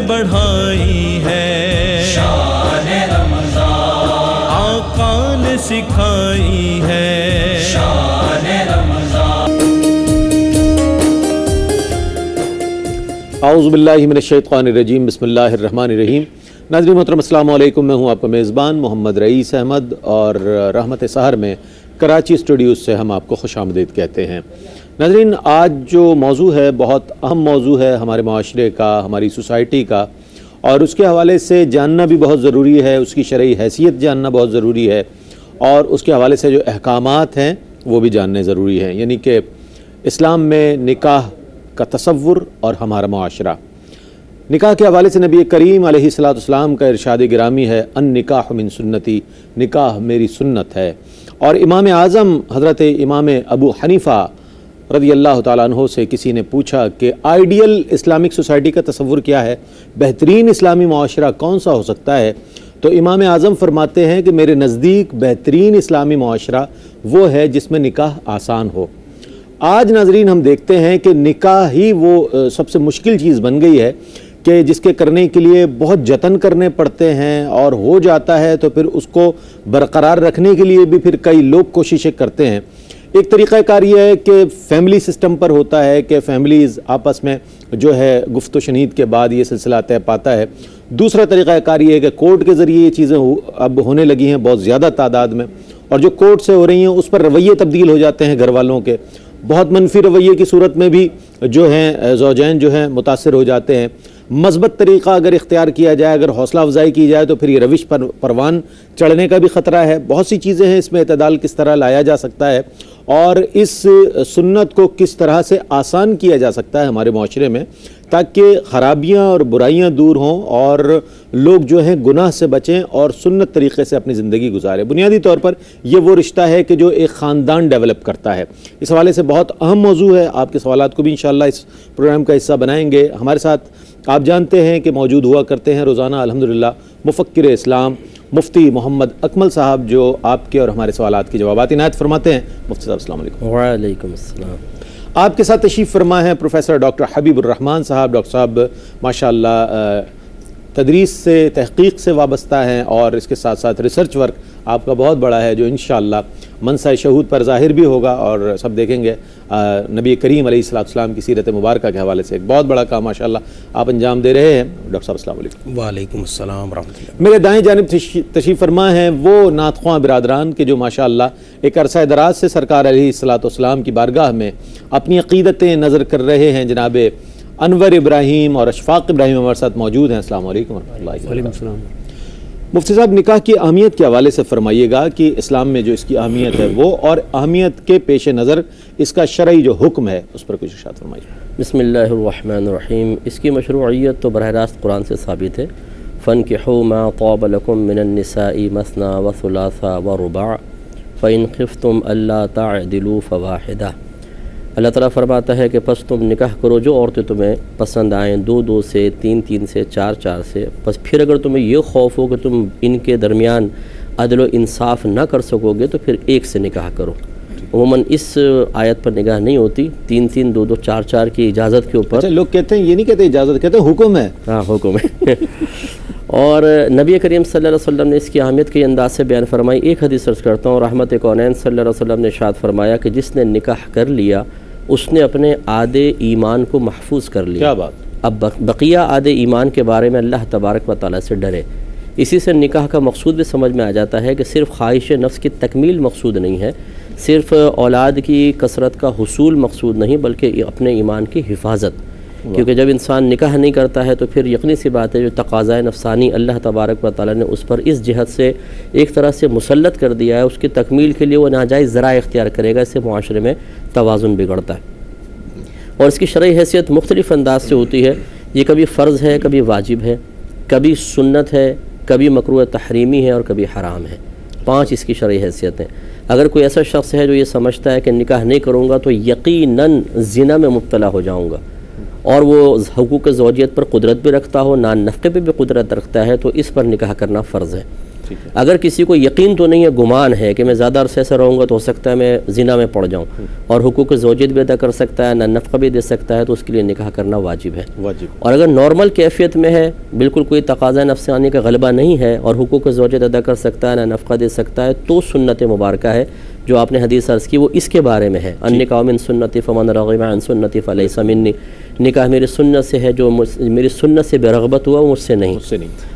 بڑھائی ہے، شان رمضان آقا نے سکھائی ہے، شان رمضان۔ اعوذ باللہ من الشیطان الرجیم، بسم اللہ الرحمن الرحیم۔ ناظرین محترم السلام علیکم، میں ہوں آپ کا میزبان محمد رئیس احمد، اور رحمت سحر میں کراچی اسٹوڈیوز سے ہم آپ کو خوش آمدید کہتے ہیں۔ ناظرین، آج جو موضوع ہے بہت اہم موضوع ہے ہمارے معاشرے کا، ہماری سوسائٹی کا، اور اس کے حوالے سے جاننا بھی بہت ضروری ہے، اس کی شرعی حیثیت جاننا بہت ضروری ہے، اور اس کے حوالے سے جو احکامات ہیں وہ بھی جاننے ضروری ہیں، یعنی کہ اسلام میں نکاح کا تصور اور ہمارا معاشرہ۔ نکاح کے حوالے سے نبی کریم علیہ الصلوۃ والسلام کا ارشاد گرامی ہے، ان نکاح من سنتی، نکاح میری سنت ہے۔ اور امام اعظم حضرت امام ابو حنیفہ رضی اللہ تعالیٰ عنہ سے کسی نے پوچھا کہ آئیڈیل اسلامک سوسائٹی کا تصور کیا ہے، بہترین اسلامی معاشرہ کون سا ہو سکتا ہے؟ تو امام اعظم فرماتے ہیں کہ میرے نزدیک بہترین اسلامی معاشرہ وہ ہے جس میں نکاح آسان ہو۔ آج ناظرین ہم دیکھتے ہیں کہ نکاح ہی وہ سب سے مشکل چیز بن گئی ہے کہ جس کے کرنے کے لیے بہت جتن کرنے پڑتے ہیں، اور ہو جاتا ہے تو پھر اس کو برقرار رکھنے کے لیے بھی پھر کئی لوگ کوششیں کرتے ہیں۔ ایک طریقہ کار یہ ہے کہ فیملی سسٹم پر ہوتا ہے کہ فیملیز آپس میں جو ہے گفت و شنید کے بعد یہ سلسلہ طے پاتا ہے۔ دوسرا طریقہ کار یہ ہے کہ کورٹ کے ذریعے یہ چیزیں اب ہونے لگی ہیں بہت زیادہ تعداد میں، اور جو کورٹ سے ہو رہی ہیں اس پر رویے تبدیل ہو جاتے ہیں گھر والوں کے، بہت منفی رویے کی صورت میں بھی جو ہیں زوجین جو ہیں متاثر ہو جاتے ہیں۔ مثبت طریقہ اگر اختیار کیا جائے، اگر حوصلہ افزائی کی جائے تو پھر یہ روش پر پروان چڑھنے کا بھی خطرہ ہے۔ بہت سی چیزیں ہیں، اس میں اعتدال کس طرح لایا جا سکتا ہے اور اس سنت کو کس طرح سے آسان کیا جا سکتا ہے ہمارے معاشرے میں، تاکہ خرابیاں اور برائیاں دور ہوں اور لوگ جو ہیں گناہ سے بچیں اور سنت طریقے سے اپنی زندگی گزاریں۔ بنیادی طور پر یہ وہ رشتہ ہے کہ جو ایک خاندان ڈیولپ کرتا ہے۔ اس حوالے سے بہت اہم موضوع ہے، آپ کے سوالات کو بھی انشاءاللہ اس پروگرام کا حصہ بنائیں گے۔ ہمارے ساتھ آپ جانتے ہیں کہ موجود ہوا کرتے ہیں روزانہ الحمدللہ مفکر اسلام مفتی محمد اکمل صاحب، جو آپ کے اور ہمارے سوالات کے جوابات عنایت فرماتے ہیں۔ مفتی صاحب السلام علیکم۔ وعلیکم السلام۔ آپ کے ساتھ تشریف فرما ہے پروفیسر ڈاکٹر حبیب الرحمان صاحب۔ ڈاکٹر صاحب ماشاءاللہ تدریس سے، تحقیق سے وابستہ ہیں، اور اس کے ساتھ ساتھ ریسرچ ورک آپ کا بہت بڑا ہے جو انشاءاللہ منصہ شہود پر ظاہر بھی ہوگا، اور سب دیکھیں گے نبی کریم علیہ السلام کی سیرت مبارکہ کے حوالے سے ایک بہت بڑا کام ماشاءاللہ آپ انجام دے رہے ہیں۔ ڈاکٹر صاحب السلام علیکم۔ وعلیکم السلام ورحمۃ اللہ۔ میرے دائیں جانب تشریف فرما ہیں وہ نعت خواں برادران کے جو ماشاءاللہ ایک عرصہ دراز سے سرکار علیہ السلام کی بارگاہ میں اپنی عقیدتیں نظر کر رہے ہیں۔ جناب انور ابراہیم اور اشفاق ابراہیم ہمارے ساتھ موجود ہیں۔ السلام علیکم ورحمۃ اللہ وبرکاتہ۔ وعلیکم السلام۔ مفتی صاحب، نکاح کی اہمیت کے حوالے سے فرمائیے گا کہ اسلام میں جو اس کی اہمیت ہے وہ، اور اہمیت کے پیش نظر اس کا شرعی جو حکم ہے اس پر کچھ ارشاد فرمائیے۔ بسم اللہ الرحمن الرحیم۔ اس کی مشروعیت تو براہ راست قرآن سے ثابت ہے۔ فَانْكِحُوا مَا طَابَ لَكُم مِّنَ النِّسَاءِ مَثْنَىٰ وَثُلَاثَ وَرُبَاعَ فَإِنْ خِفْتُمْ أَلَّا تَعْدِلُوا فَوَاحِدَةً۔ اللہ تعالیٰ فرماتا ہے کہ پس تم نکاح کرو جو عورتیں تمہیں پسند آئیں، 2 سے، 3 سے، 4 سے، بس پھر اگر تمہیں یہ خوف ہو کہ تم ان کے درمیان عدل و انصاف نہ کر سکو گے تو پھر ایک سے نکاح کرو۔ عموماً اس آیت پر نگاہ نہیں ہوتی، 3 2 4 کی اجازت کے اوپر۔ اچھا، لوگ کہتے ہیں یہ نہیں کہتے اجازت، کہتے ہیں حکم ہے۔ ہاں، حکم ہے۔ اور نبی کریم صلی اللہ علیہ وسلم نے اس کی اہمیت کے انداز سے بیان فرمائی۔ ایک حدیث عرض کرتا ہوں، رحمت کونین صلی اللہ علیہ وسلم نے ارشاد فرمایا کہ جس نے نکاح کر لیا اس نے اپنے آدھے ایمان کو محفوظ کر لیا۔ کیا بات! اب بقیہ آدھے ایمان کے بارے میں اللہ تبارک و تعالیٰ سے ڈرے۔ اسی سے نکاح کا مقصود بھی سمجھ میں آ جاتا ہے کہ صرف خواہش نفس کی تکمیل مقصود نہیں ہے، صرف اولاد کی کثرت کا حصول مقصود نہیں، بلکہ اپنے ایمان کی حفاظت۔ کیونکہ جب انسان نکاح نہیں کرتا ہے تو پھر یقینی سی بات ہے جو تقاضۂ نفسانی اللہ تبارک و تعالیٰ نے اس پر اس جہت سے ایک طرح سے مسلط کر دیا ہے، اس کی تکمیل کے لیے وہ ناجائز ذرائع اختیار کرے گا، اس سے معاشرے میں توازن بگڑتا ہے۔ اور اس کی شرعی حیثیت مختلف انداز سے ہوتی ہے، یہ کبھی فرض ہے، کبھی واجب ہے، کبھی سنت ہے، کبھی مکروہ تحریمی ہے، اور کبھی حرام ہے۔ 5 اس کی شرعی حیثیت ہیں۔ اگر کوئی ایسا شخص ہے جو یہ سمجھتا ہے کہ نکاح نہیں کروں گا تو یقیناً زنا میں مبتلا ہو جاؤں گا، اور وہ حقوق زوجیت پر قدرت بھی رکھتا ہو، نان نفقے پہ بھی قدرت رکھتا ہے، تو اس پر نکاح کرنا فرض ہے۔ اگر کسی کو یقین تو نہیں ہے، گمان ہے کہ میں زیادہ عرصے سے رہوں گا تو ہو سکتا ہے میں زنا میں پڑ جاؤں، اور حقوق زوجیت بھی ادا کر سکتا ہے، نہ نفقہ بھی دے سکتا ہے، تو اس کے لیے نکاح کرنا واجب ہے۔ اور اگر نارمل کیفیت میں ہے، بالکل کوئی تقاضا نفسانی کا غلبہ نہیں ہے، اور حقوق زوجیت ادا کر سکتا ہے، نہ نفقہ دے سکتا ہے، تو سنت مبارکہ ہے جو آپ نے حدیث عرض کی وہ اس کے بارے میں ہے، النکاح من سنتی فمن رغب عن سنتی فلیس منی، نکاح میری سنت سے ہے، جو میری سنت سے بے رغبت ہوا وہ مجھ سے نہیں۔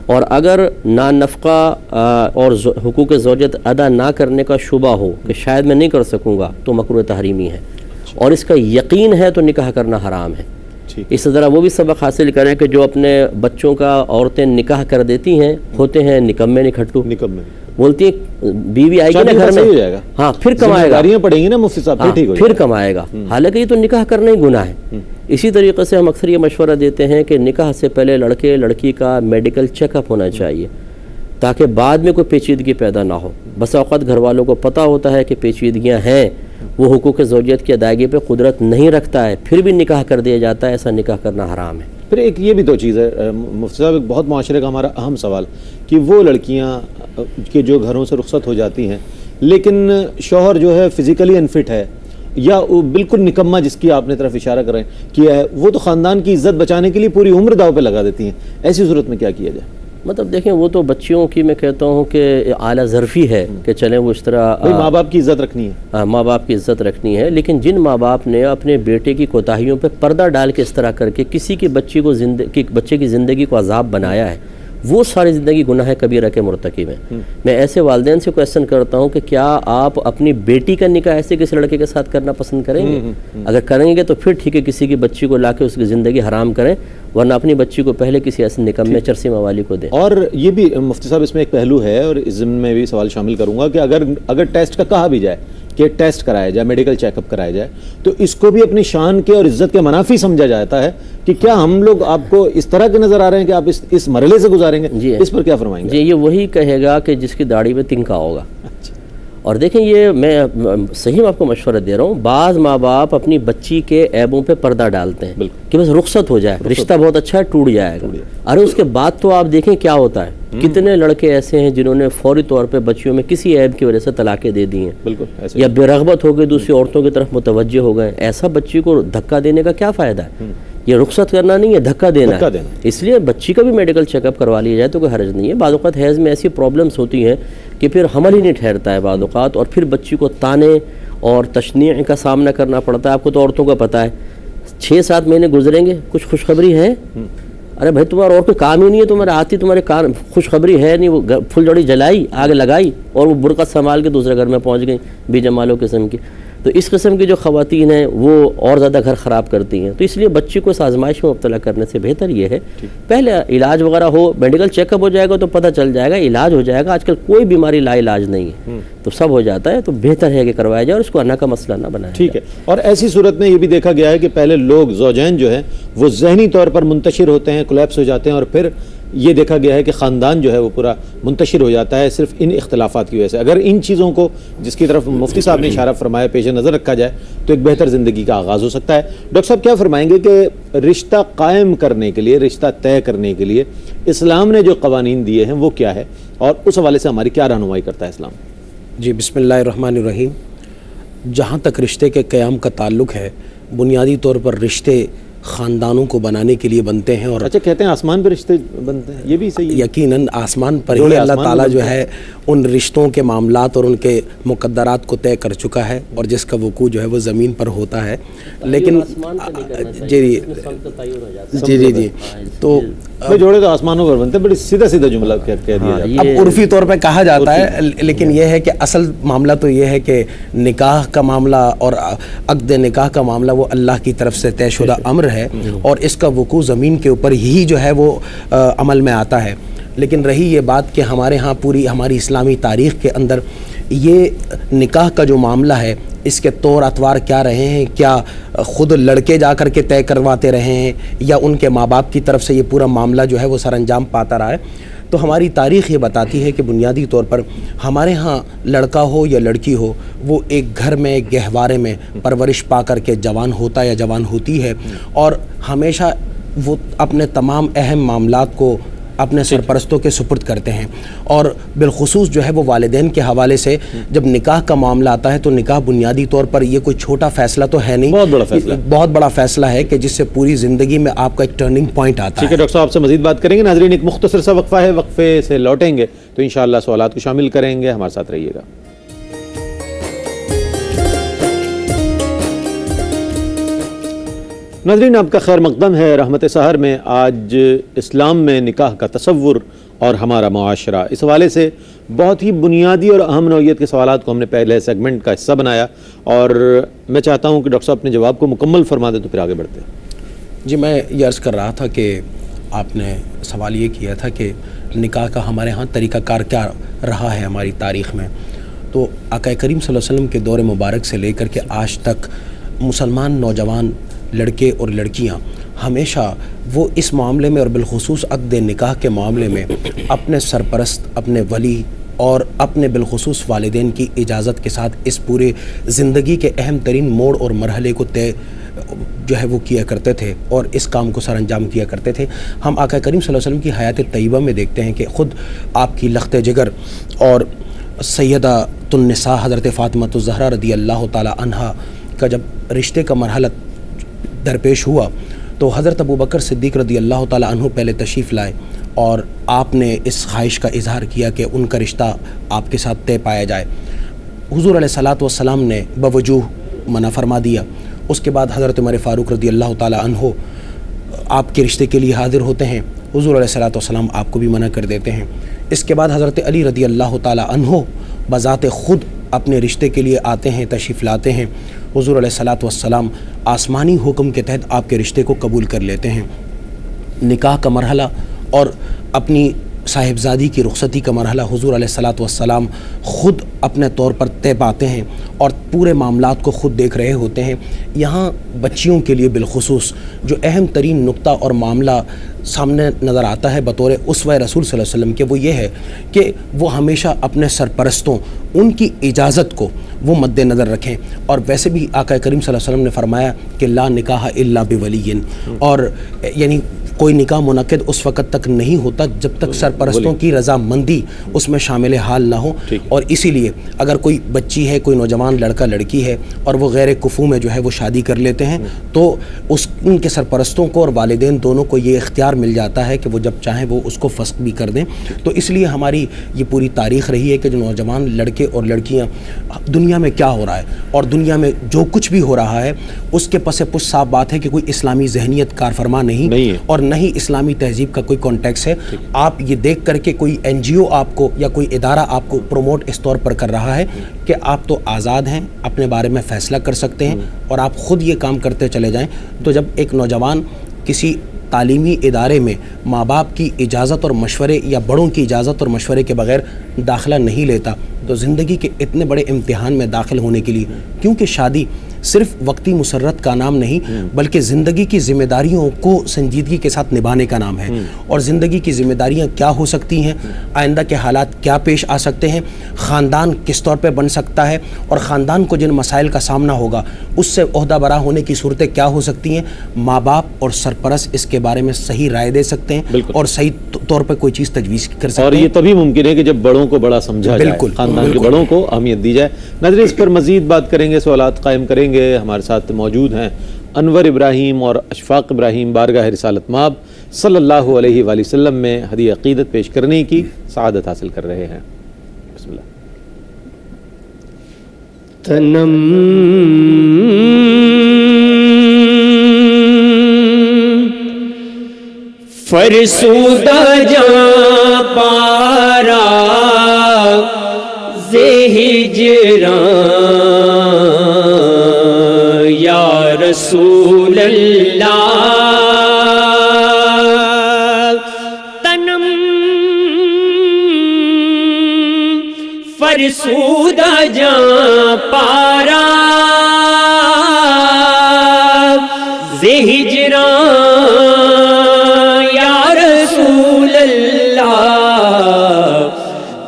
اور اگر نہ نفقہ اور حقوق زوجت ادا نہ کرنے کا شبہ ہو کہ شاید میں نہیں کر سکوں گا تو مکروہ تحریمی ہے، اور اس کا یقین ہے تو نکاح کرنا حرام ہے۔ اس طرح وہ بھی سبق حاصل کریں کہ جو اپنے بچوں کا عورتیں نکاح کر دیتی ہیں ہوتے ہیں نکمے نکھٹو، بولتی ہیں بیوی آئے گی نا گھر میں، ہاں پھر کمائے گا، پڑیں گی نا مفتی صاحب، پھر کمائے گا، حالانکہ یہ تو نکاح کرنا ہی گناہ ہے۔ اسی طریقے سے ہم اکثر یہ مشورہ دیتے ہیں کہ نکاح سے پہلے لڑکے لڑکی کا میڈیکل چیک اپ ہونا چاہیے، تاکہ بعد میں کوئی پیچیدگی پیدا نہ ہو۔ بس اوقات گھر والوں کو پتہ ہوتا ہے کہ پیچیدگیاں ہیں، وہ حقوق زوجیت کی ادائیگی پہ قدرت نہیں رکھتا ہے، پھر بھی نکاح کر دیا جاتا ہے، ایسا نکاح کرنا حرام ہے۔ پھر ایک یہ بھی تو چیز ہے مفتی صاحب، ایک بہت معاشرے کا ہمارا اہم سوال کہ وہ لڑکیاں کہ جو گھروں سے رخصت ہو جاتی ہیں لیکن شوہر جو ہے فزیکلی انفٹ ہے یا وہ بالکل نکمہ، جس کی آپ نے طرف اشارہ کیا ہے، وہ تو خاندان کی عزت بچانے کے لیے پوری عمر داؤ پہ لگا دیتی ہیں، ایسی صورت میں کیا کیا جائے؟ مطلب دیکھیں وہ تو بچیوں کی میں کہتا ہوں کہ اعلیٰ ظرفی ہے کہ چلیں وہ اس طرح ماں باپ کی عزت رکھنی ہے، ماں باپ کی عزت رکھنی ہے، لیکن جن ماں باپ نے اپنے بیٹے کی کوتاہیوں پہ پردہ ڈال کے اس طرح کر کے کسی کی بچے کی زندگی کو عذاب بنایا ہے، وہ ساری زندگی گناہ کبیرہ کے مرتکب ہیں۔ میں ایسے والدین سے کویسچن کرتا ہوں کہ کیا آپ اپنی بیٹی کا نکاح ایسے کسی لڑکے کے ساتھ کرنا پسند کریں گے؟ اگر کریں گے تو پھر ٹھیک ہے، کسی کی بچی کو لا کے اس کی زندگی حرام کریں، ورنہ اپنی بچی کو پہلے کسی ایسے نکمے چرسی موالی کو دیں۔ اور یہ بھی مفتی صاحب اس میں ایک پہلو ہے، اور اس ضمن میں بھی سوال شامل کروں گا کہ اگر ٹیسٹ کا کہا بھی جائے کہ ٹیسٹ کرایا جائے، میڈیکل چیک اپ کرایا جائے، تو اس کو بھی اپنی شان کے اور عزت کے منافی سمجھا جاتا ہے کہ کیا ہم لوگ آپ کو اس طرح کے نظر آ رہے ہیں کہ آپ اس مرحلے سے گزاریں گے؟ اس پر کیا فرمائیں گے؟ جی یہ وہی کہے گا کہ جس کی داڑھی میں تنکا ہوگا۔ اور دیکھیں یہ میں صحیح میں آپ کو مشورہ دے رہا ہوں، بعض ماں باپ اپنی بچی کے عیبوں پہ پردہ ڈالتے ہیں کہ بس رخصت ہو جائے، رشتہ بہت اچھا ہے ٹوٹ جائے گا، ارے اس کے بعد تو آپ دیکھیں کیا ہوتا ہے، کتنے لڑکے ایسے ہیں جنہوں نے فوری طور پہ بچیوں میں کسی عیب کی وجہ سے طلاقیں دے دی ہیں، یا بے رغبت ہو گئے، دوسری عورتوں کی طرف متوجہ ہو گئے۔ ایسا بچی کو دھکا دینے کا کیا فائدہ ہے؟ یہ رخصت کرنا نہیں ہے، دھکا دینا ہے۔ اس لیے بچی کا بھی میڈیکل چیک اپ کروا لیا جائے تو کوئی حرج نہیں ہے۔ بعض اوقات حیض میں ایسی پرابلمس ہوتی ہیں کہ پھر حمل ہی نہیں ٹھہرتا ہے بعض اوقات، اور پھر بچی کو تانے اور تشنیع کا سامنا کرنا پڑتا ہے۔ آپ کو تو عورتوں کا پتہ ہے 6-7 مہینے گزریں گے، کچھ خوشخبری ہے؟ ارے بھائی تمہارا اور کوئی کام ہی نہیں ہے، تمہارے آتی تمہارے کام خوشخبری ہے نہیں، وہ پھل جڑی جلائی آگ لگائی اور وہ برقع سنبھال کے دوسرے گھر میں پہنچ گئی، بے جمالوں قسم کی۔ تو اس قسم کی جو خواتین ہیں وہ اور زیادہ گھر خراب کرتی ہیں، تو اس لیے بچی کو اس آزمائش میں مبتلا کرنے سے بہتر یہ ہے پہلے علاج وغیرہ ہو، میڈیکل چیک اپ ہو جائے گا تو پتہ چل جائے گا، علاج ہو جائے گا۔ آج کل کوئی بیماری لا علاج نہیں ہے، تو سب ہو جاتا ہے، تو بہتر ہے کہ کروایا جائے اور اس کو انا کا مسئلہ نہ بنایا جائے۔ ٹھیک ہے۔ اور ایسی صورت میں یہ بھی دیکھا گیا ہے کہ پہلے لوگ زوجین جو ہیں وہ ذہنی طور پر منتشر ہوتے ہیں، کولیپس ہو جاتے ہیں، اور پھر یہ دیکھا گیا ہے کہ خاندان جو ہے وہ پورا منتشر ہو جاتا ہے صرف ان اختلافات کی وجہ سے۔ اگر ان چیزوں کو جس کی طرف مفتی صاحب نے اشارہ فرمایا پیش نظر رکھا جائے تو ایک بہتر زندگی کا آغاز ہو سکتا ہے۔ ڈاکٹر صاحب کیا فرمائیں گے کہ رشتہ قائم کرنے کے لیے، رشتہ طے کرنے کے لیے اسلام نے جو قوانین دیے ہیں وہ کیا ہے، اور اس حوالے سے ہماری کیا رہنمائی کرتا ہے اسلام؟ جی بسم اللہ الرحمن الرحیم۔ جہاں تک رشتے کے قیام کا تعلق ہے، بنیادی طور پر رشتے خاندانوں کو بنانے کے لیے بنتے ہیں، اور اچھا کہتے ہیں آسمان پہ رشتے بنتے ہیں، یہ بھی صحیح ہے؟ یقیناً آسمان پر ہی اللہ تعالیٰ جو ہے ان رشتوں کے معاملات اور ان کے مقدرات کو طے کر چکا ہے، اور جس کا وقوع جو ہے وہ زمین پر ہوتا ہے۔ لیکن جی تو جوڑے تو آسمانوں پر بنتے ہیں، بڑی سیدھا سیدھا جملہ کہہ دیا جاتا ہے۔ اب عرفی طور پہ کہا جاتا ہے، لیکن یہ ہے کہ اصل معاملہ تو یہ ہے کہ نکاح کا معاملہ اور عقد نکاح کا معاملہ وہ اللہ کی طرف سے طے شدہ امر ہے، اور اس کا وقوع زمین کے اوپر ہی جو ہے وہ عمل میں آتا ہے۔ لیکن رہی یہ بات کہ ہمارے ہاں پوری ہماری اسلامی تاریخ کے اندر یہ نکاح کا جو معاملہ ہے اس کے طور اطوار کیا رہے ہیں، کیا خود لڑکے جا کر کے طے کرواتے رہے ہیں یا ان کے ماں باپ کی طرف سے یہ پورا معاملہ جو ہے وہ سر انجام پاتا رہا ہے، تو ہماری تاریخ یہ بتاتی ہے کہ بنیادی طور پر ہمارے ہاں لڑکا ہو یا لڑکی ہو وہ ایک گھر میں گہوارے میں پرورش پا کر کے جوان ہوتا یا جوان ہوتی ہے، اور ہمیشہ وہ اپنے تمام اہم معاملات کو اپنے سرپرستوں کے سپرد کرتے ہیں. اور بالخصوص جو ہے وہ والدین کے حوالے سے جب نکاح کا معاملہ آتا ہے تو نکاح بنیادی طور پر یہ کوئی چھوٹا فیصلہ تو ہے نہیں, بہت بڑا فیصلہ ہے کہ جس سے پوری زندگی میں آپ کا ایک ٹرننگ پوائنٹ آتا ہے. ٹھیک ہے ڈاکٹر صاحب, آپ سے مزید بات کریں گے. ناظرین ایک مختصر سا وقفہ ہے, وقفے سے لوٹیں گے تو انشاءاللہ سوالات کو شامل کریں گے. ہمارے ساتھ رہیے گا. ناظرین آپ کا خیر مقدم ہے رحمت سحر میں. آج اسلام میں نکاح کا تصور اور ہمارا معاشرہ, اس حوالے سے بہت ہی بنیادی اور اہم نوعیت کے سوالات کو ہم نے پہلے سیگمنٹ کا حصہ بنایا, اور میں چاہتا ہوں کہ ڈاکٹر صاحب اپنے جواب کو مکمل فرما دیں تو پھر آگے بڑھتے ہیں. جی میں یہ عرض کر رہا تھا کہ آپ نے سوال یہ کیا تھا کہ نکاح کا ہمارے ہاں طریقہ کار کیا رہا ہے ہماری تاریخ میں. تو آقا کریم صلی اللہ علیہ وسلم کے دور مبارک سے لے کر کے آج تک مسلمان نوجوان لڑکے اور لڑکیاں ہمیشہ وہ اس معاملے میں اور بالخصوص عقد نکاح کے معاملے میں اپنے سرپرست, اپنے ولی اور اپنے بالخصوص والدین کی اجازت کے ساتھ اس پورے زندگی کے اہم ترین موڑ اور مرحلے کو طے جو ہے وہ کیا کرتے تھے اور اس کام کو سر انجام کیا کرتے تھے. ہم آقا کریم صلی اللہ علیہ وسلم کی حیات طیبہ میں دیکھتے ہیں کہ خود آپ کی لخت جگر اور سیدہ النساء حضرت فاطمہ الزہرا رضی اللہ تعالی عنہا کا جب رشتے کا مرحلہ درپیش ہوا تو حضرت ابوبکر صدیق رضی اللہ تعالی عنہ پہلے تشریف لائے اور آپ نے اس خواہش کا اظہار کیا کہ ان کا رشتہ آپ کے ساتھ طے پایا جائے. حضور علیہ الصلوۃ والسلام نے بوجوہ منع فرما دیا. اس کے بعد حضرت عمر فاروق رضی اللہ تعالی عنہ آپ کے رشتے کے لیے حاضر ہوتے ہیں. حضور علیہ الصلوۃ والسلام آپ کو بھی منع کر دیتے ہیں. اس کے بعد حضرت علی رضی اللہ تعالی عنہ بذات خود اپنے رشتے کے لیے آتے ہیں, تشریف لاتے ہیں. حضور علیہ الصلوۃ والسلام آسمانی حکم کے تحت آپ کے رشتے کو قبول کر لیتے ہیں. نکاح کا مرحلہ اور اپنی صاحبزادی کی رخصتی کا مرحلہ حضور علیہ الصلوۃ والسلام خود اپنے طور پر طے پاتے ہیں اور پورے معاملات کو خود دیکھ رہے ہوتے ہیں. یہاں بچیوں کے لیے بالخصوص جو اہم ترین نقطہ اور معاملہ سامنے نظر آتا ہے بطور اسوہ رسول صلی اللہ علیہ وسلم کے, وہ یہ ہے کہ وہ ہمیشہ اپنے سرپرستوں ان کی اجازت کو وہ مد نظر رکھیں. اور ویسے بھی آقا کریم صلی اللہ علیہ وسلم نے فرمایا کہ لا نکاح الا بولی, اور یعنی کوئی نکاح منعقد اس وقت تک نہیں ہوتا جب تک سرپرستوں کی رضامندی اس میں شامل حال نہ ہو. اور اسی لیے اگر کوئی بچی ہے, کوئی نوجوان لڑکا لڑکی ہے اور وہ غیر کفو میں جو ہے وہ شادی کر لیتے ہیں تو ان کے سرپرستوں کو اور والدین دونوں کو یہ اختیار مل جاتا ہے کہ وہ جب چاہیں وہ اس کو فسخ بھی کر دیں. تو اس لیے ہماری یہ پوری تاریخ رہی ہے کہ جو نوجوان لڑکے اور لڑکیاں دنیا میں کیا ہو رہا ہے اور دنیا میں جو کچھ بھی ہو رہا ہے اس کے پس پش صاف بات ہے کہ کوئی اسلامی ذہنیت کارفرما نہیں اور نہ ہی اسلامی تہذیب کا کوئی کانٹیکس ہے. آپ یہ دیکھ کر کے کوئی این جی او آپ کو یا کوئی ادارہ آپ کو پروموٹ اس طور پر کر رہا ہے کہ آپ تو آزاد ہیں, اپنے بارے میں فیصلہ کر سکتے ہیں اور آپ خود یہ کام کرتے چلے جائیں. تو جب ایک نوجوان کسی تعلیمی ادارے میں ماں باپ کی اجازت اور مشورے یا بڑوں کی اجازت اور مشورے کے بغیر داخلہ نہیں لیتا تو زندگی کے اتنے بڑے امتحان میں داخل ہونے کے لیے, کیونکہ شادی صرف وقتی مسرت کا نام نہیں بلکہ زندگی کی ذمہ داریوں کو سنجیدگی کے ساتھ نبھانے کا نام ہے. اور زندگی کی ذمہ داریاں کیا ہو سکتی ہیں, آئندہ کے حالات کیا پیش آ سکتے ہیں, خاندان کس طور پہ بن سکتا ہے اور خاندان کو جن مسائل کا سامنا ہوگا اس سے عہدہ برا ہونے کی صورتیں کیا ہو سکتی ہیں, ماں باپ اور سرپرست اس کے بارے میں صحیح رائے دے سکتے ہیں اور صحیح طور پہ کوئی چیز تجویز کر سکتے ہیں. اور یہ تبھی ممکن ہے کہ جب بڑوں کو بڑا سمجھا جائے, خاندان کے بڑوں کو اہمیت دی جائے. ناظرین اس پر مزید بات کریں گے, سوالات قائم کریں گے. ہمارے ساتھ موجود ہیں انور ابراہیم اور اشفاق ابراہیم, بارگاہ رسالت مآب صلی اللہ علیہ وآلہ وسلم میں ہدیہ عقیدت پیش کرنے کی سعادت حاصل کر رہے ہیں. بسم اللہ. تنم فرسودہ جاں پارا ہجران یا رسول اللہ تنم فرسودہ جاں پارا ہجران یا رسول اللہ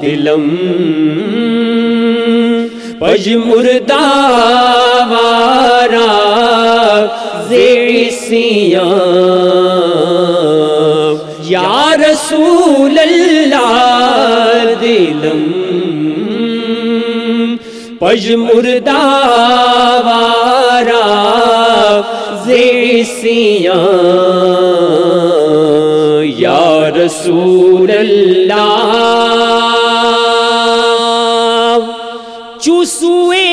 دلم پج مردہ وارا زیسیاں یا رسول رسول اللہ دلم پژمردہ وارا زیسیاں یا رسول اللہ چوسوے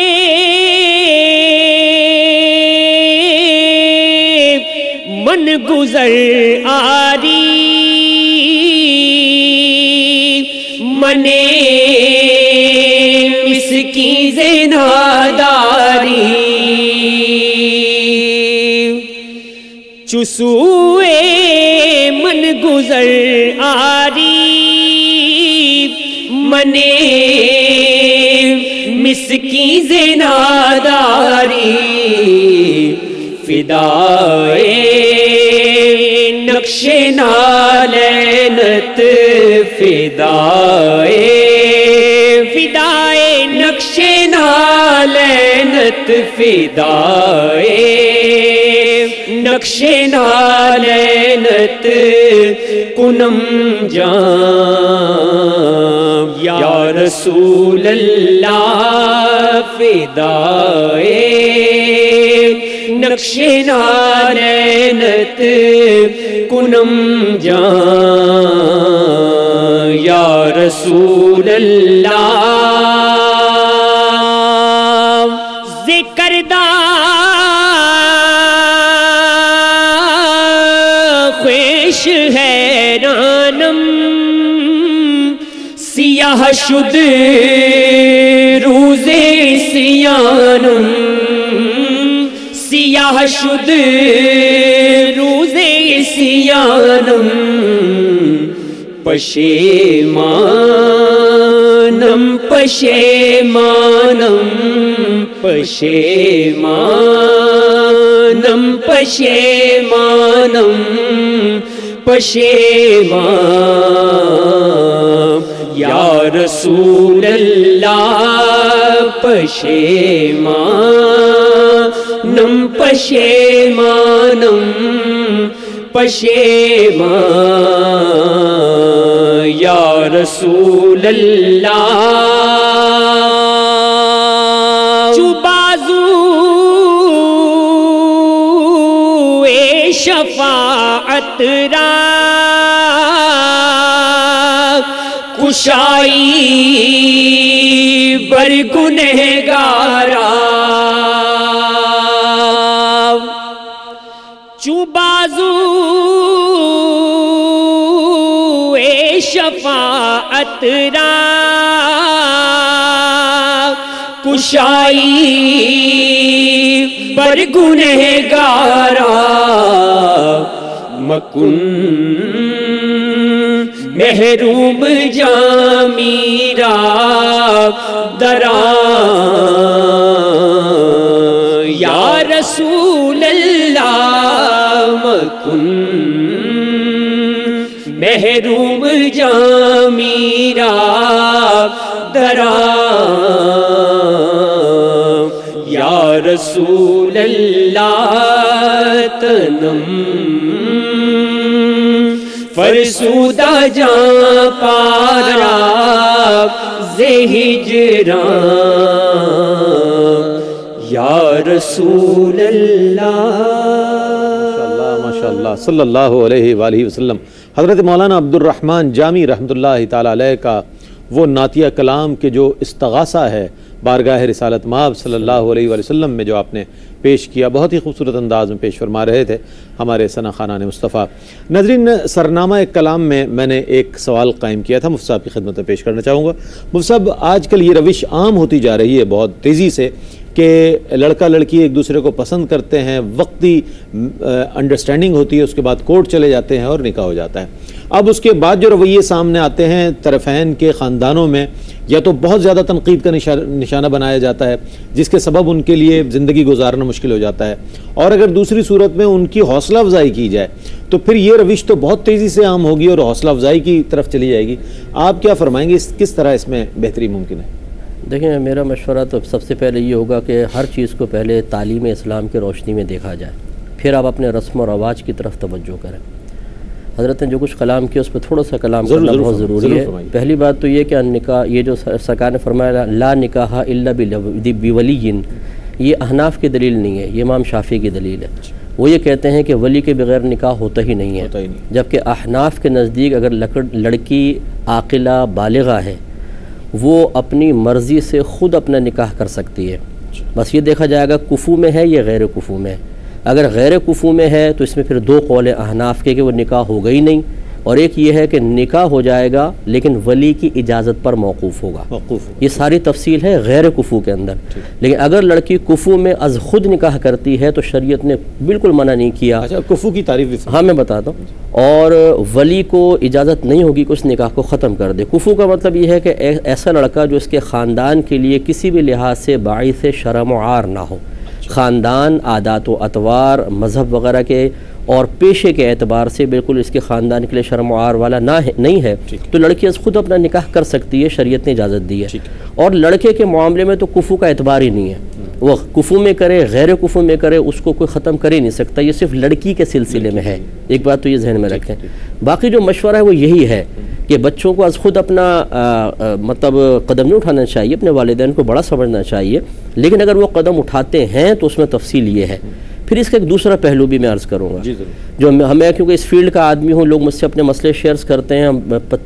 من گزر آری منے مسکی زناداری چسوے من گزر آری منے مسکی زناداری فدائے نقش نالینت فدائے نقش نالینت فدائے نقش نالینت کنم جام یا رسول اللہ فدائے نقش نالینت کنم جان یا رسول اللہ ذکر دا خوش حیرانم سیاہ شد روز سیانم سیاہ شد روز سیانم پشیمانم پشیمانم پشیمانم پشیمانم پشیمان یا رسول اللہ پشیمانم پشیمانم پشیمان یا رسول اللہ جو بازو شفاعت را کشائی بر گنہگارا چو بازو شفاعت را کشائی بر گنہگارا مکن محروم جامیرا دران یا رسول اللہ مکن محروم جامیرا دران یا رسول اللہ تنم فرسودہ جان پارا زہجران یا رسول اللہ ماشاءاللہ صلی اللہ علیہ وآلہ وسلم۔ حضرت مولانا عبد الرحمن جامی رحمۃ اللہ تعالیٰ علیہ کا وہ نعتیہ کلام کے جو استغاثہ ہے بارگاہ رسالت مآب صلی اللہ علیہ وآلہ وسلم میں جو آپ نے پیش کیا، بہت ہی خوبصورت انداز میں پیش فرما رہے تھے ہمارے ثنا خانان مصطفیٰ۔ ناظرین، سرنامہ کلام میں میں نے ایک سوال قائم کیا تھا، مفتی صاحب کی خدمت میں پیش کرنا چاہوں گا۔ مفتی صاحب، آج کل یہ روش عام ہوتی جا رہی ہے بہت تیزی سے کہ لڑکا لڑکی ایک دوسرے کو پسند کرتے ہیں، وقتی انڈرسٹینڈنگ ہوتی ہے، اس کے بعد کورٹ چلے جاتے ہیں اور نکاح ہو جاتا ہے۔ اب اس کے بعد جو رویے سامنے آتے ہیں طرفین کے خاندانوں میں، یا تو بہت زیادہ تنقید کا نشانہ بنایا جاتا ہے جس کے سبب ان کے لیے زندگی گزارنا مشکل ہو جاتا ہے، اور اگر دوسری صورت میں ان کی حوصلہ افزائی کی جائے تو پھر یہ روش تو بہت تیزی سے عام ہوگی اور حوصلہ افزائی کی طرف چلی جائے گی۔ آپ کیا فرمائیں گے، کس طرح اس میں بہتری ممکن ہے؟ دیکھیں، میرا مشورہ تو سب سے پہلے یہ ہوگا کہ ہر چیز کو پہلے تعلیم اسلام کی روشنی میں دیکھا جائے، پھر آپ اپنے رسم و رواج کی طرف توجہ کریں۔ حضرت نے جو کچھ کلام کیا اس پہ تھوڑا سا کلام کرنا بہت ضروری ہے۔ پہلی بات تو یہ کہ نکاح، یہ جو سرکار نے فرمایا لا نکاح الا بولی، یہ احناف کی دلیل نہیں ہے، یہ امام شافعی کی دلیل ہے۔ وہ یہ کہتے ہیں کہ ولی کے بغیر نکاح ہوتا ہی نہیں ہے، جبکہ احناف کے نزدیک اگر لڑکی عاقلہ بالغہ ہے وہ اپنی مرضی سے خود اپنا نکاح کر سکتی ہے، بس یہ دیکھا جائے گا کفو میں ہے یا غیر کفو میں ہے۔ اگر غیر کفو میں ہے تو اس میں پھر دو قول احناف کے کہ وہ نکاح ہوگا ہی نہیں، اور ایک یہ ہے کہ نکاح ہو جائے گا لیکن ولی کی اجازت پر موقوف ہوگا۔ یہ ساری تفصیل ہے غیر کفو کے اندر۔ لیکن اگر لڑکی کفو میں از خود نکاح کرتی ہے تو شریعت نے بالکل منع نہیں کیا۔ اچھا، کفو کی تعریف؟ ہاں میں بتاتا ہوں۔ اور ولی کو اجازت نہیں ہوگی کہ اس نکاح کو ختم کر دے۔ کفو کا مطلب یہ ہے کہ ایسا لڑکا جو اس کے خاندان کے لیے کسی بھی لحاظ سے باعث شرم و عار نہ ہو، خاندان، عادات و اطوار، مذہب وغیرہ کے اور پیشے کے اعتبار سے بالکل اس کے خاندان کے لیے شرم و عار والا نہیں ہے، تو لڑکی از خود اپنا نکاح کر سکتی ہے، شریعت نے اجازت دی ہے۔ اور لڑکے کے معاملے میں تو کفو کا اعتبار ہی نہیں ہے، وہ کفو میں کرے غیر کفو میں کرے اس کو کوئی ختم کر ہی نہیں سکتا، یہ صرف لڑکی کے سلسلے میں ہے۔ ایک بات تو یہ ذہن میں رکھیں۔ باقی جو مشورہ ہے وہ یہی ہے کہ بچوں کو از خود اپنا مطلب قدم نہیں اٹھانا چاہیے، اپنے والدین کو بڑا سمجھنا چاہیے، لیکن اگر وہ قدم اٹھاتے ہیں تو اس میں تفصیل یہ ہے۔ پھر اس کا ایک دوسرا پہلو بھی میں عرض کروں گا، جو ہمیں کیونکہ اس فیلڈ کا آدمی ہوں، لوگ مجھ سے اپنے مسئلے شیئرز کرتے ہیں،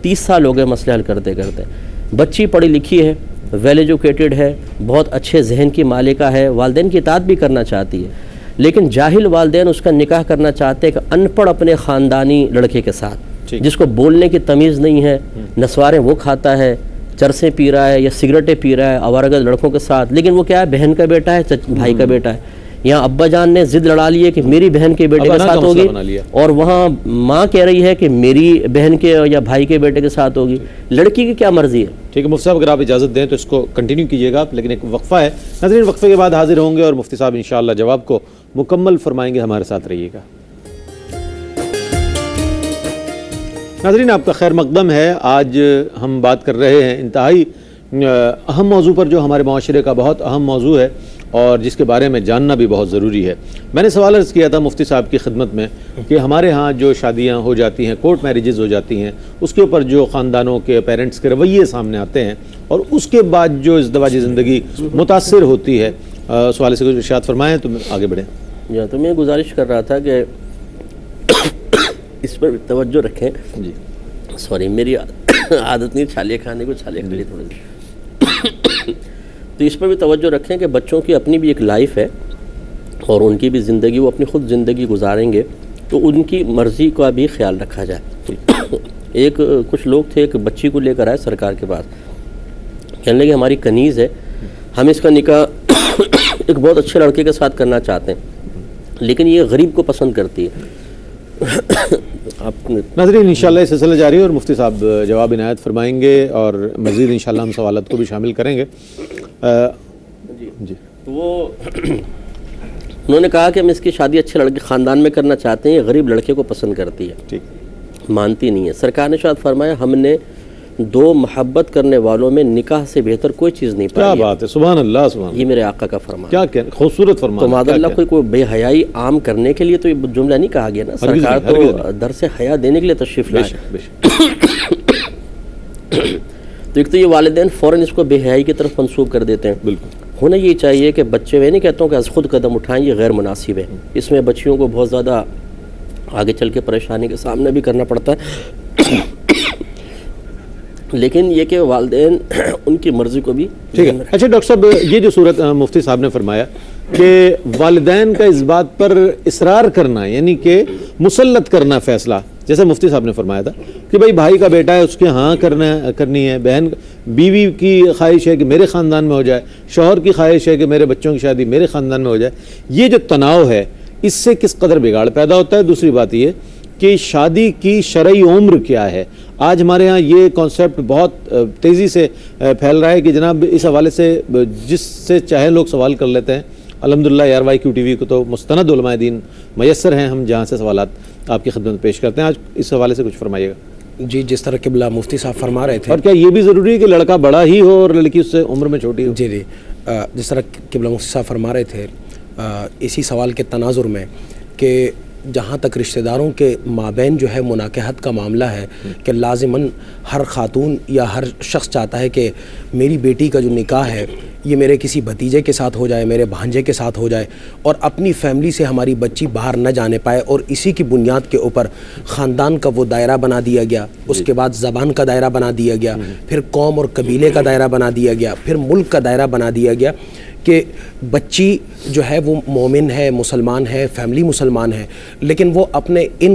30 سال ہو گئے مسئلے حل کرتے کرتے۔ بچی پڑھی لکھی ہے، ویل ایجوکیٹڈ ہے، بہت اچھے ذہن کی مالکہ ہے، والدین کی اطاعت بھی کرنا چاہتی ہے، لیکن جاہل والدین اس کا نکاح کرنا چاہتے ہیں کہ ان پڑھ اپنے خاندانی لڑکے کے ساتھ، جس کو بولنے کی تمیز نہیں ہے، نسواریں وہ کھاتا ہے، چرسیں پی رہا ہے یا سگریٹیں پی رہا ہے آوارگرد لڑکوں کے ساتھ، لیکن وہ کیا ہے، بہن کا بیٹا ہے، بھائی کا بیٹا ہے۔ یہاں ابا جان نے ضد لڑا لی ہے کہ میری بہن کے بیٹے کے ساتھ ہوگی، اور وہاں ماں کہہ رہی ہے کہ میری بہن کے یا بھائی کے بیٹے کے ساتھ ہوگی۔ لڑکی کی کیا مرضی ہے؟ ٹھیک ہے مفتی صاحب، اگر آپ اجازت دیں تو اس کو کنٹینیو کیجیے گا آپ، لیکن ایک وقفہ ہے ناظرین، وقفے کے بعد حاضر ہوں گے اور مفتی صاحب انشاءاللہ جواب کو مکمل فرمائیں گے، ہمارے ساتھ رہیے گا۔ ناظرین آپ کا خیر مقدم ہے۔ آج ہم بات کر رہے ہیں انتہائی اہم موضوع پر، جو ہمارے معاشرے کا بہت اہم موضوع ہے اور جس کے بارے میں جاننا بھی بہت ضروری ہے۔ میں نے سوال عرض کیا تھا مفتی صاحب کی خدمت میں کہ ہمارے ہاں جو شادیاں ہو جاتی ہیں، کورٹ میریجز ہو جاتی ہیں، اس کے اوپر جو خاندانوں کے پیرنٹس کے رویے سامنے آتے ہیں اور اس کے بعد جو ازدواجی زندگی متاثر ہوتی ہے، اس حوالے سے کچھ ارشاد فرمائیں تو آگے بڑھیں۔ تو میں گزارش کر رہا تھا کہ اس پر توجہ رکھیں۔ جی سوری، میری عادت نہیں چھالے کھانے کو، چھالے کھا لی تھوڑی سی، تو اس پر بھی توجہ رکھیں کہ بچوں کی اپنی بھی ایک لائف ہے اور ان کی بھی زندگی، وہ اپنی خود زندگی گزاریں گے، تو ان کی مرضی کا بھی خیال رکھا جائے۔ کچھ لوگ تھے، ایک بچی کو لے کر آئے سرکار کے پاس، کہنے لگے ہماری کنیز ہے، ہم اس کا نکاح ایک بہت اچھے لڑکے کے ساتھ کرنا چاہتے ہیں، لیکن یہ غریب کو پسند کرتی ہے۔ ناظرین انشاءاللہ یہ سلسلہ جاری ہے اور مفتی صاحب جواب عنایت فرمائیں گے اور مزید انشاءاللہ ہم سوالات کو بھی شامل کریں گے۔ جی وہ انہوں نے کہا کہ ہم اس کی شادی اچھے لڑکے خاندان میں کرنا چاہتے ہیں، یہ غریب لڑکے کو پسند کرتی ہے، ٹھیک مانتی نہیں ہے۔ سرکار نے شاید فرمایا ہم نے دو محبت کرنے والوں میں نکاح سے بہتر کوئی چیز نہیں پائی۔ کیا بات ہے، سبحان اللہ سبحان اللہ، یہ میرے آقا کا فرمان، کیا خوبصورت فرمان۔ تو معاذ اللہ کوئی بے حیائی عام کرنے کے لیے تو یہ جملہ نہیں کہا گیا نا، سرکار تو درس حیا دینے کے لیے تشریف لائے۔ تو ایک تو یہ والدین فوراً اس کو بے حیائی کی طرف منسوب کر دیتے ہیں۔ بالکل ہونا یہ چاہیے کہ بچے، میں نہیں کہتا ہوں کہ از خود قدم اٹھائیں، یہ غیر مناسب ہے، اس میں بچیوں کو بہت زیادہ آگے چل کے پریشانی کے سامنا بھی کرنا پڑتا ہے، لیکن یہ کہ والدین ان کی مرضی کو بھی ٹھیک ہے۔ اچھا ڈاکٹر صاحب، یہ جو صورت مفتی صاحب نے فرمایا کہ والدین کا اس بات پر اصرار کرنا، یعنی کہ مسلط کرنا فیصلہ، جیسے مفتی صاحب نے فرمایا تھا کہ بھائی بھائی کا بیٹا ہے، اس کے ہاں کرنی ہے، بہن بیوی کی خواہش ہے کہ میرے خاندان میں ہو جائے، شوہر کی خواہش ہے کہ میرے بچوں کی شادی میرے خاندان میں ہو جائے، یہ جو تناؤ ہے اس سے کس قدر بگاڑ پیدا ہوتا ہے۔ دوسری بات یہ کہ شادی کی شرعی عمر کیا ہے۔ آج ہمارے ہاں یہ کانسیپٹ بہت تیزی سے پھیل رہا ہے کہ جناب اس حوالے سے جس سے چاہے لوگ سوال کر لیتے ہیں۔ الحمدللہ RYQ-TV کو تو مستند علماء دین میسر ہیں، ہم جہاں سے سوالات آپ کی خدمت میں پیش کرتے ہیں۔ آج اس حوالے سے کچھ فرمائیے گا۔ جی، جس طرح قبلہ مفتی صاحب فرما رہے تھے، اور کیا یہ بھی ضروری ہے کہ لڑکا بڑا ہی ہو اور لڑکی اس سے عمر میں چھوٹی ہو؟ جی جی، جس طرح قبلہ مفتی صاحب فرما رہے تھے اسی سوال کے تناظر میں کہ جہاں تک رشتہ داروں کے مابین جو ہے مناکحت کا معاملہ ہے کہ لازماً ہر خاتون یا ہر شخص چاہتا ہے کہ میری بیٹی کا جو نکاح ہے یہ میرے کسی بھتیجے کے ساتھ ہو جائے، میرے بھانجے کے ساتھ ہو جائے، اور اپنی فیملی سے ہماری بچی باہر نہ جانے پائے، اور اسی کی بنیاد کے اوپر خاندان کا وہ دائرہ بنا دیا گیا، اس کے بعد زبان کا دائرہ بنا دیا گیا، پھر قوم اور قبیلے کا دائرہ بنا دیا گیا، پھر ملک کا دائرہ بنا دیا گیا کہ بچی جو ہے وہ مومن ہے، مسلمان ہے، فیملی مسلمان ہے، لیکن وہ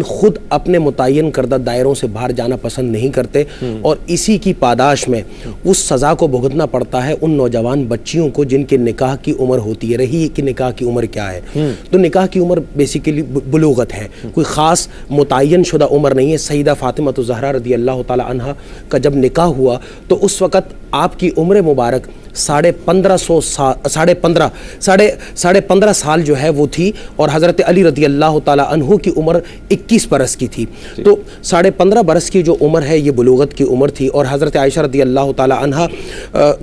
خود اپنے متعین کردہ دائروں سے باہر جانا پسند نہیں کرتے، اور اسی کی پاداش میں اس سزا کو بھگتنا پڑتا ہے ان نوجوان بچیوں کو جن کے نکاح کی عمر ہوتی ہے۔ رہی کہ نکاح کی عمر کیا ہے، تو نکاح کی عمر بیسیکلی بلوغت ہے، کوئی خاص متعین شدہ عمر نہیں ہے۔ سیدہ فاطمہ الزہرا رضی اللہ تعالی عنہ کا جب نکاح ہوا تو اس وقت آپ کی عمر مبارک 15.5 سال جو ہے وہ تھی، اور حضرت علی رضی اللہ تعالی عنہ کی عمر 21 برس کی تھی، تو 15.5 برس کی جو عمر ہے یہ بلوغت کی عمر تھی۔ اور حضرت عائشہ رضی اللہ تعالی عنہ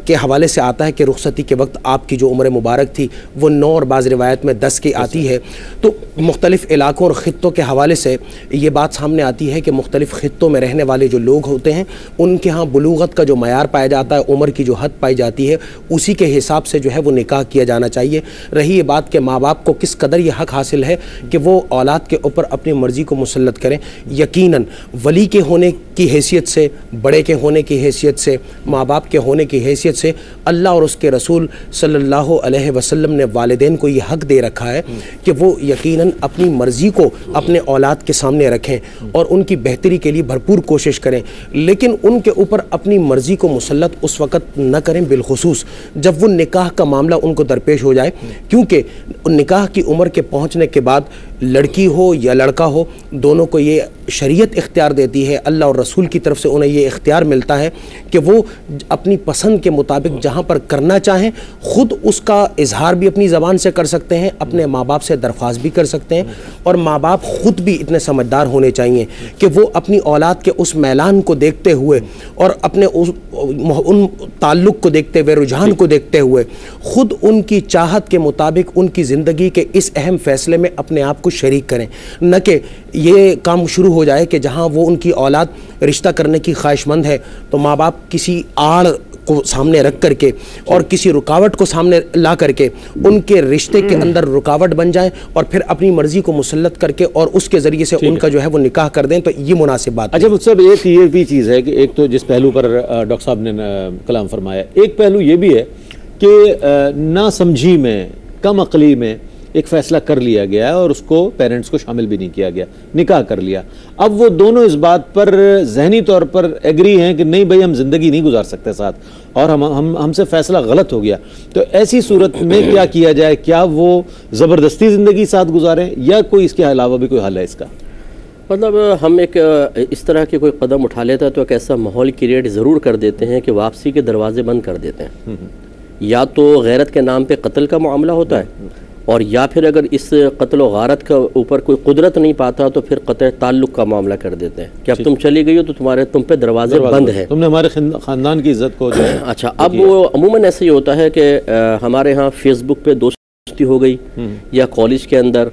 کے حوالے سے آتا ہے کہ رخصتی کے وقت آپ کی جو عمر مبارک تھی وہ 9 اور بعض روایت میں 10 کی آتی ہے۔ تو مختلف علاقوں اور خطوں کے حوالے سے یہ بات سامنے آتی ہے کہ مختلف خطوں میں رہنے والے جو لوگ ہوتے ہیں ان کے ہاں بلوغت کا جو معیار پایا جاتا ہے، عمر کی جو حد پائی جاتی ہے، اسی کے حساب سے جو ہے وہ نکاح کیا جانا چاہیے۔ رہی یہ بات کہ ماں باپ کو کس قدر یہ حق حاصل ہے کہ وہ اولاد کے اوپر اپنی مرضی کو مسلط کریں، یقیناً ولی کے ہونے کی حیثیت سے، بڑے کے ہونے کی حیثیت سے، ماں باپ کے ہونے کی حیثیت سے اللہ اور اس کے رسول صلی اللہ علیہ وسلم نے والدین کو یہ حق دے رکھا ہے کہ وہ یقیناً اپنی مرضی کو اپنے اولاد کے سامنے رکھیں اور ان کی بہتری کے لیے بھرپور کوشش کریں، لیکن ان کے اوپر اپنی مرضی کو مسلط اس وقت نہ کریں بالخصوص جب وہ نکاح کا معاملہ ان کو درپیش ہو جائے، کیونکہ نکاح کی عمر کے پہنچنے کے بعد لڑکی ہو یا لڑکا ہو دونوں کو یہ شریعت اختیار دیتی ہے، اللہ اور رسول کی طرف سے انہیں یہ اختیار ملتا ہے کہ وہ اپنی پسند کے مطابق جہاں پر کرنا چاہیں خود اس کا اظہار بھی اپنی زبان سے کر سکتے ہیں، اپنے ماں باپ سے درخواست بھی کر سکتے ہیں، اور ماں باپ خود بھی اتنے سمجھدار ہونے چاہیے کہ وہ اپنی اولاد کے اس میلان کو دیکھتے ہوئے اور اپنے ان تعلق کو دیکھتے ہوئے، رجحان کو دیکھتے ہوئے خود ان کی چاہت کے مطابق ان کی زندگی کے اس اہم فیصلے میں اپنے آپ کو شریک کریں، نہ کہ یہ کام شروع ہو جائے کہ جہاں وہ ان کی اولاد رشتہ کرنے کی خواہش مند ہے تو ماں باپ کسی آڑ کو سامنے رکھ کر کے اور کسی رکاوٹ کو سامنے لا کر کے ان کے رشتے کے اندر رکاوٹ بن جائیں اور پھر اپنی مرضی کو مسلط کر کے اور اس کے ذریعے سے ان کا جو ہے وہ نکاح کر دیں، تو یہ مناسب بات ہے۔ اچھا مصعب، ایک یہ بھی چیز ہے کہ ایک تو جس پہلو پر ڈاکٹر صاحب نے کلام فرمایا، ایک پہلو یہ بھی ہے کہ نا سمجھی میں، کم عقلی میں ایک فیصلہ کر لیا گیا ہے اور اس کو پیرنٹس کو شامل بھی نہیں کیا گیا، نکاح کر لیا۔ اب وہ دونوں اس بات پر ذہنی طور پر ایگری ہیں کہ نہیں بھائی ہم زندگی نہیں گزار سکتے ساتھ، اور ہم سے فیصلہ غلط ہو گیا، تو ایسی صورت میں کیا کیا جائے؟ کیا وہ زبردستی زندگی ساتھ گزاریں یا کوئی اس کے علاوہ بھی کوئی حل ہے اس کا؟ مطلب ہم ایک اس طرح کے کوئی قدم اٹھا لیتا ہے تو ایک ایسا ماحول کریٹ ضرور کر دیتے ہیں کہ واپسی کے دروازے بند کر دیتے ہیں، یا تو غیرت کے نام پہ قتل کا معاملہ ہوتا ہے، اور یا پھر اگر اس قتل و غارت کا اوپر کوئی قدرت نہیں پاتا تو پھر قطع تعلق کا معاملہ کر دیتے ہیں کہ اب تم چلی گئی ہو تو تم پہ دروازے بند ہیں، تم نے ہمارے خاندان کی عزت کو جو ہے۔ اچھا، اب وہ عموماً ایسے ہی ہوتا ہے کہ ہمارے ہاں فیس بک پہ دوستی ہو گئی یا کالج کے اندر،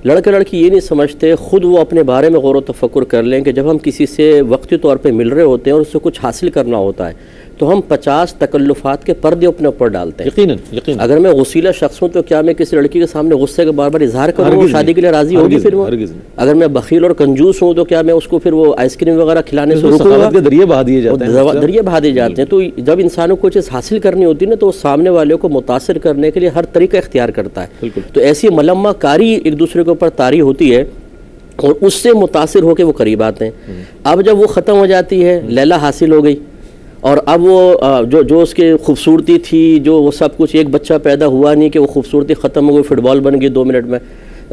لڑکا لڑکی یہ نہیں سمجھتے، خود وہ اپنے بارے میں غور و تفکر کر لیں کہ جب ہم کسی سے وقتی طور پہ مل رہے ہوتے ہیں اور اس سے کچھ حاصل کرنا ہوتا ہے تو ہم 50 تکلفات کے پردے اپنے اوپر ڈالتے ہیں۔ یقیناً اگر میں غصیلا شخص ہوں تو کیا میں کسی لڑکی کے سامنے غصے کا بار بار اظہار کروں وہ شادی کے لیے راضی ہوگی؟ پھر وہ اگر میں بخیل اور کنجوس ہوں تو کیا میں اس کو پھر وہ آئس کریم وغیرہ کھلانے سے روکوں گا؟ ذریعے بہا دیے جاتے ہیں، ذریعے بہا دیے جاتے ہیں۔ تو جب انسانوں کو چیز حاصل کرنی ہوتی ہے نا تو وہ سامنے والے کو متاثر کرنے کے لیے ہر طریقہ اختیار کرتا ہے، تو ایسی ملمہ کاری ایک دوسرے کے اوپر طاری ہوتی ہے اور اس سے متاثر ہو کے وہ قریب آتے ہیں۔ اب جب وہ ختم ہو جاتی ہے، لیلا حاصل ہو گئی، اور اب وہ جو اس کی خوبصورتی تھی، جو وہ سب کچھ، ایک بچہ پیدا ہوا نہیں کہ وہ خوبصورتی ختم ہو گئی، فٹ بال بن گئی 2 منٹ میں،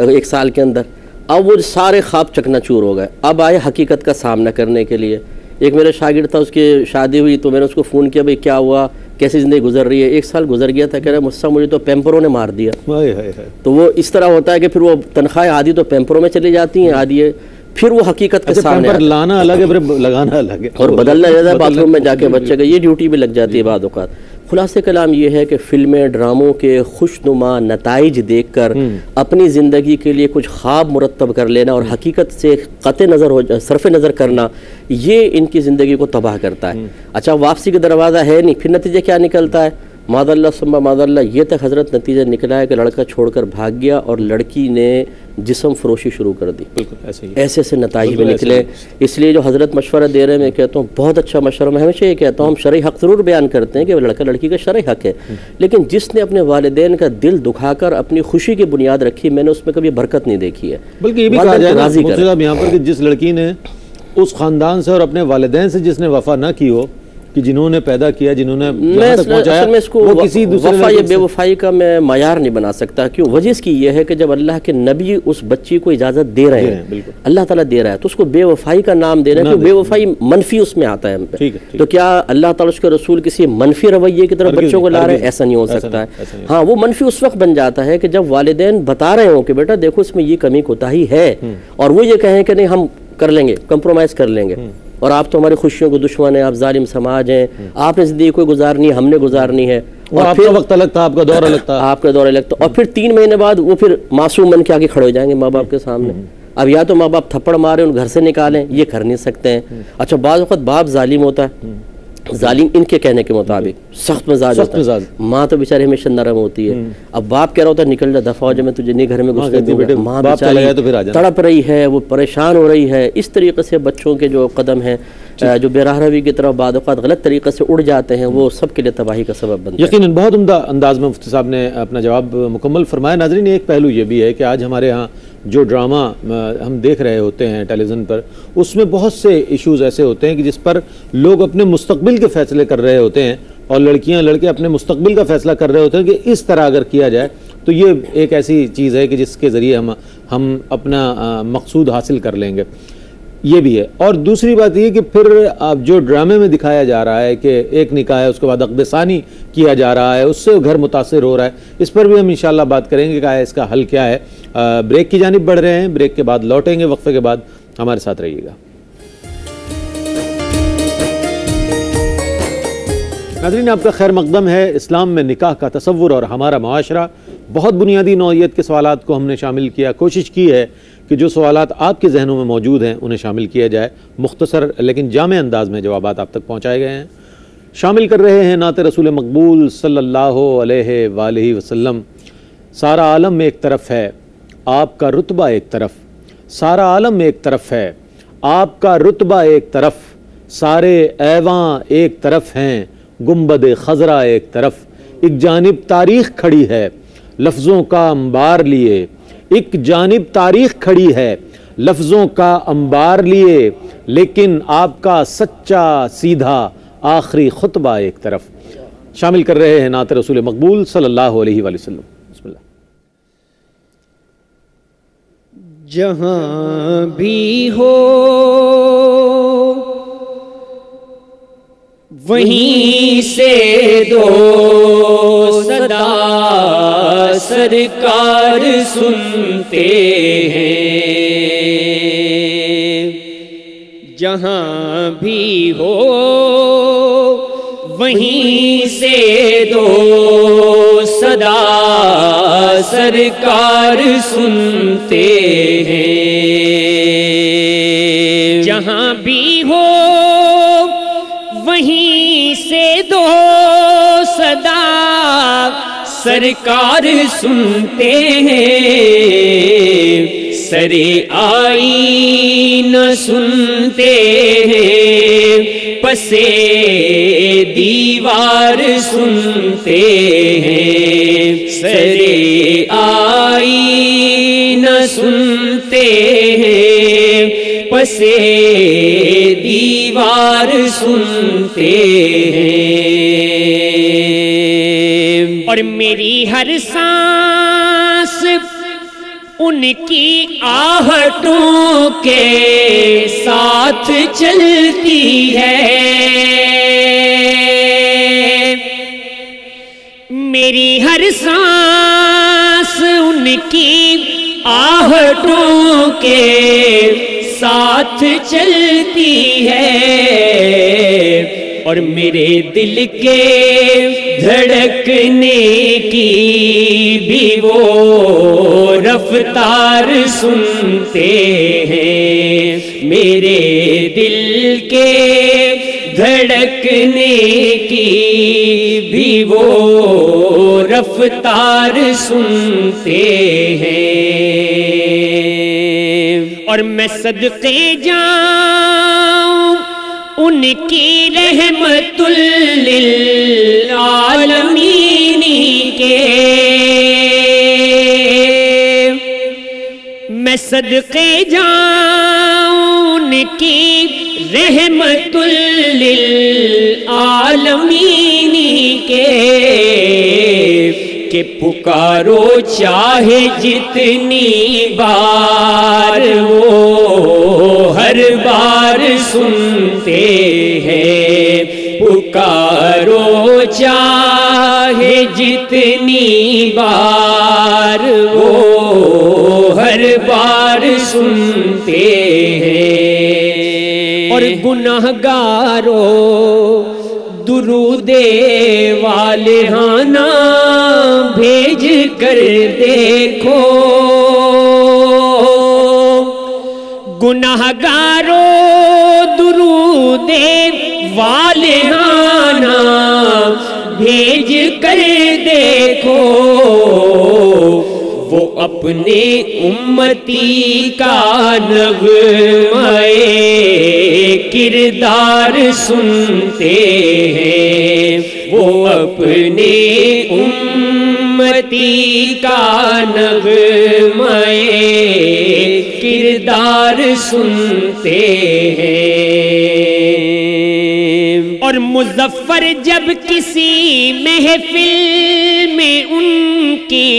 1 سال کے اندر، اب وہ سارے خواب چکنا چور ہو گئے۔ اب آئے حقیقت کا سامنا کرنے کے لیے۔ ایک میرا شاگرد تھا، اس کی شادی ہوئی تو میں نے اس کو فون کیا، بھائی کیا ہوا، کیسی زندگی گزر رہی ہے؟ 1 سال گزر گیا تھا، کہہ رہا مجھ سے مجھے تو پیمپروں نے مار دیا۔ تو وہ اس طرح ہوتا ہے کہ پھر وہ تنخواہیں آدھی تو پیمپروں میں چلی جاتی ہیں، آدھی پھر وہ حقیقت کے سامنے لانا الگ ہے، پھر لگانا الگ ہے، اور بدلنا زیادہ باتھ روم میں جا کے بچے کا، یہ ڈیوٹی بھی لگ جاتی ہے بعض اوقات۔ خلاصہ کلام یہ ہے کہ فلمیں ڈراموں کے خوشنما نتائج دیکھ کر اپنی زندگی کے لیے کچھ خواب مرتب کر لینا اور حقیقت سے قطع نظر صرف نظر کرنا، یہ ان کی زندگی کو تباہ کرتا ہے۔ اچھا واپسی کا دروازہ ہے نہیں، پھر نتیجہ کیا نکلتا ہے؟ معاذ اللہ ثم معاذ اللہ، یہ تک حضرت نتیجہ نکلا ہے کہ لڑکا چھوڑ کر بھاگ گیا اور لڑکی نے جسم فروشی شروع کر دی۔ ایسے ایسے نتائج میں نکلے۔ اس لیے جو حضرت مشورہ دے رہے ہیں، میں کہتا ہوں بہت اچھا مشورہ، میں ہمیشہ یہ کہتا ہوں ہم شرعی حق ضرور بیان کرتے ہیں کہ لڑکا لڑکی کا شرعی حق ہے، لیکن جس نے اپنے والدین کا دل دکھا کر اپنی خوشی کی بنیاد رکھی، میں نے اس میں کبھی برکت نہیں دیکھی ہے۔ بلکہ یہ بھی کہا جائے نا یہاں پر کہ جس لڑکی نے اس خاندان سے اور اپنے والدین سے جس نے وفا نہ کی ہو، کہ جنہوں نے پیدا کیا، جنہوں نے یہاں تک پہنچایا، وہ کسی دوسرے وفا یا بے وفائی کا میں معیار نہیں بنا سکتا۔ کیوں؟ وجہ اس کی یہ ہے کہ جب اللہ کے نبی اس بچی کو اجازت دے رہے ہیں، اللہ تعالیٰ دے رہا ہے، تو اس کو بے وفائی کا نام دے رہے ہیں، بے وفائی منفی اس میں آتا ہے ہم پہ۔ تو کیا اللہ تعالیٰ اس کے رسول کسی منفی رویے کی طرف بچوں کو لا رہے ہیں؟ ایسا نہیں ہو سکتا ہے۔ ہاں وہ منفی اس وقت بن جاتا ہے کہ جب والدین بتا رہے ہوں کہ بیٹا دیکھو اس میں یہ کمی کوتاہی ہے، اور وہ یہ کہیں کہ نہیں ہم کر لیں گے، کمپرومائز کر لیں گے، اور آپ تو ہماری خوشیوں کو دشمن ہیں، آپ ظالم سماج ہیں، آپ نے زندگی کوئی گزارنی ہے، ہم نے گزارنی ہے، اور آپ کا وقت الگ تھا، آپ کا دور الگ تھا، آپ کا دور الگ تھا، اور پھر 3 مہینے بعد وہ پھر معصوم بن کے آگے کھڑے ہو جائیں گے ماں باپ کے سامنے۔ اب یا تو ماں باپ تھپڑ مارے ان گھر سے نکالیں، یہ کر نہیں سکتے ہیں۔ اچھا بعض وقت باپ ظالم ہوتا ہے، ظالم ان کے کہنے کے مطابق سخت مزاج ہوتا ہے، ماں تو بیچاری ہمیشہ نرم ہوتی ہے۔ اب باپ کہہ رہا ہوتا ہے نکل جا، دفع ہو جا، میں تجھے نہیں گھر میں گھسنے دوں گا۔ ماں بیچاری تڑپ رہی ہے، وہ پریشان ہو رہی ہے۔ اس طریقے سے بچوں کے جو قدم ہیں جو بے راہ روی کی طرف بعض اوقات غلط طریقے سے اڑ جاتے ہیں، وہ سب کے لیے تباہی کا سبب بنتا ہے۔ یقیناً بہت عمدہ انداز میں مفتی صاحب نے اپنا جواب مکمل فرمایا۔ ناظرین ایک پہلو یہ بھی ہے کہ آج ہمارے ہاں جو ڈرامہ ہم دیکھ رہے ہوتے ہیں ٹیلی ویژن پر، اس میں بہت سے ایشوز ایسے ہوتے ہیں کہ جس پر لوگ اپنے مستقبل کے فیصلے کر رہے ہوتے ہیں، اور لڑکیاں لڑکے اپنے مستقبل کا فیصلہ کر رہے ہوتے ہیں کہ اس طرح اگر کیا جائے تو یہ ایک ایسی چیز ہے کہ جس کے ذریعے ہم اپنا مقصود حاصل کر لیں گے، یہ بھی ہے۔ اور دوسری بات یہ کہ پھر جو ڈرامے میں دکھایا جا رہا ہے کہ ایک نکاح ہے، اس کے بعد عقد ثانی کیا جا رہا ہے، اس سے گھر متاثر ہو رہا ہے، اس پر بھی ہم انشاءاللہ بات کریں گے کہ اس کا حل کیا ہے۔ بریک کی جانب بڑھ رہے ہیں، بریک کے بعد لوٹیں گے، وقفے کے بعد ہمارے ساتھ رہیے گا۔ ناظرین آپ کا خیر مقدم ہے۔ اسلام میں نکاح کا تصور اور ہمارا معاشرہ، بہت بنیادی نوعیت کے سوالات کو ہم نے شامل کیا، کوشش کی ہے کہ جو سوالات آپ کے ذہنوں میں موجود ہیں انہیں شامل کیا جائے، مختصر لیکن جامع انداز میں جوابات آپ تک پہنچائے گئے ہیں۔ شامل کر رہے ہیں نعت رسول مقبول صلی اللہ علیہ وآلہ وسلم۔ سارا عالم ایک طرف ہے، آپ کا رتبہ ایک طرف، سارا عالم ایک طرف ہے، آپ کا رتبہ ایک طرف، سارے ایواں ایک طرف ہیں، گنبد خضرا ایک طرف، ایک جانب تاریخ کھڑی ہے لفظوں کا انبار لیے، ایک جانب تاریخ کھڑی ہے لفظوں کا انبار لیے، لیکن آپ کا سچا سیدھا آخری خطبہ ایک طرف۔ شامل کر رہے ہیں نعت رسول مقبول صلی اللہ علیہ وآلہ وسلم۔ بسم اللہ۔ جہاں بھی ہو وہیں سے دو صدا سرکار سنتے ہیں، جہاں بھی ہو وہیں سے دو صدا سرکار سنتے ہیں، جہاں بھی ہو وہیں سے دو صدا سرکار سنتے ہیں، سرے آئینہ سنتے ہیں، پسے دیوار سنتے ہیں، سرے آئینہ سنتے ہیں، پسے دیوار سنتے ہیں، اور میری ہر سانس ان کی آہٹوں کے ساتھ چلتی ہے، میری ہر سانس ان کی آہٹوں کے ساتھ چلتی ہے، اور میرے دل کے دھڑکنے کی بھی وہ رفتار سنتے ہیں، میرے دل کے دھڑکنے کی بھی وہ رفتار سنتے ہیں، اور میں صدقے جاؤں ان کی رحمت للعالمین کے، میں صدقے جاؤں ان کی رحمت للعالمین کے، کہ پکارو چاہے جتنی بار وہ ہر بار سنتے ہیں، پکارو چاہے جتنی بار وہ ہر بار سنتے ہیں، اور گناہگاروں درود والہانہ بھیج کر دیکھو، گناہگاروں درود والہانہ بھیج کر دیکھو، وہ اپنے امتی کا نغمہ کردار سنتے ہیں، وہ اپنے امتی کا نغمہ کردار سنتے ہیں، اور مظفر جب کسی محفل میں ان کی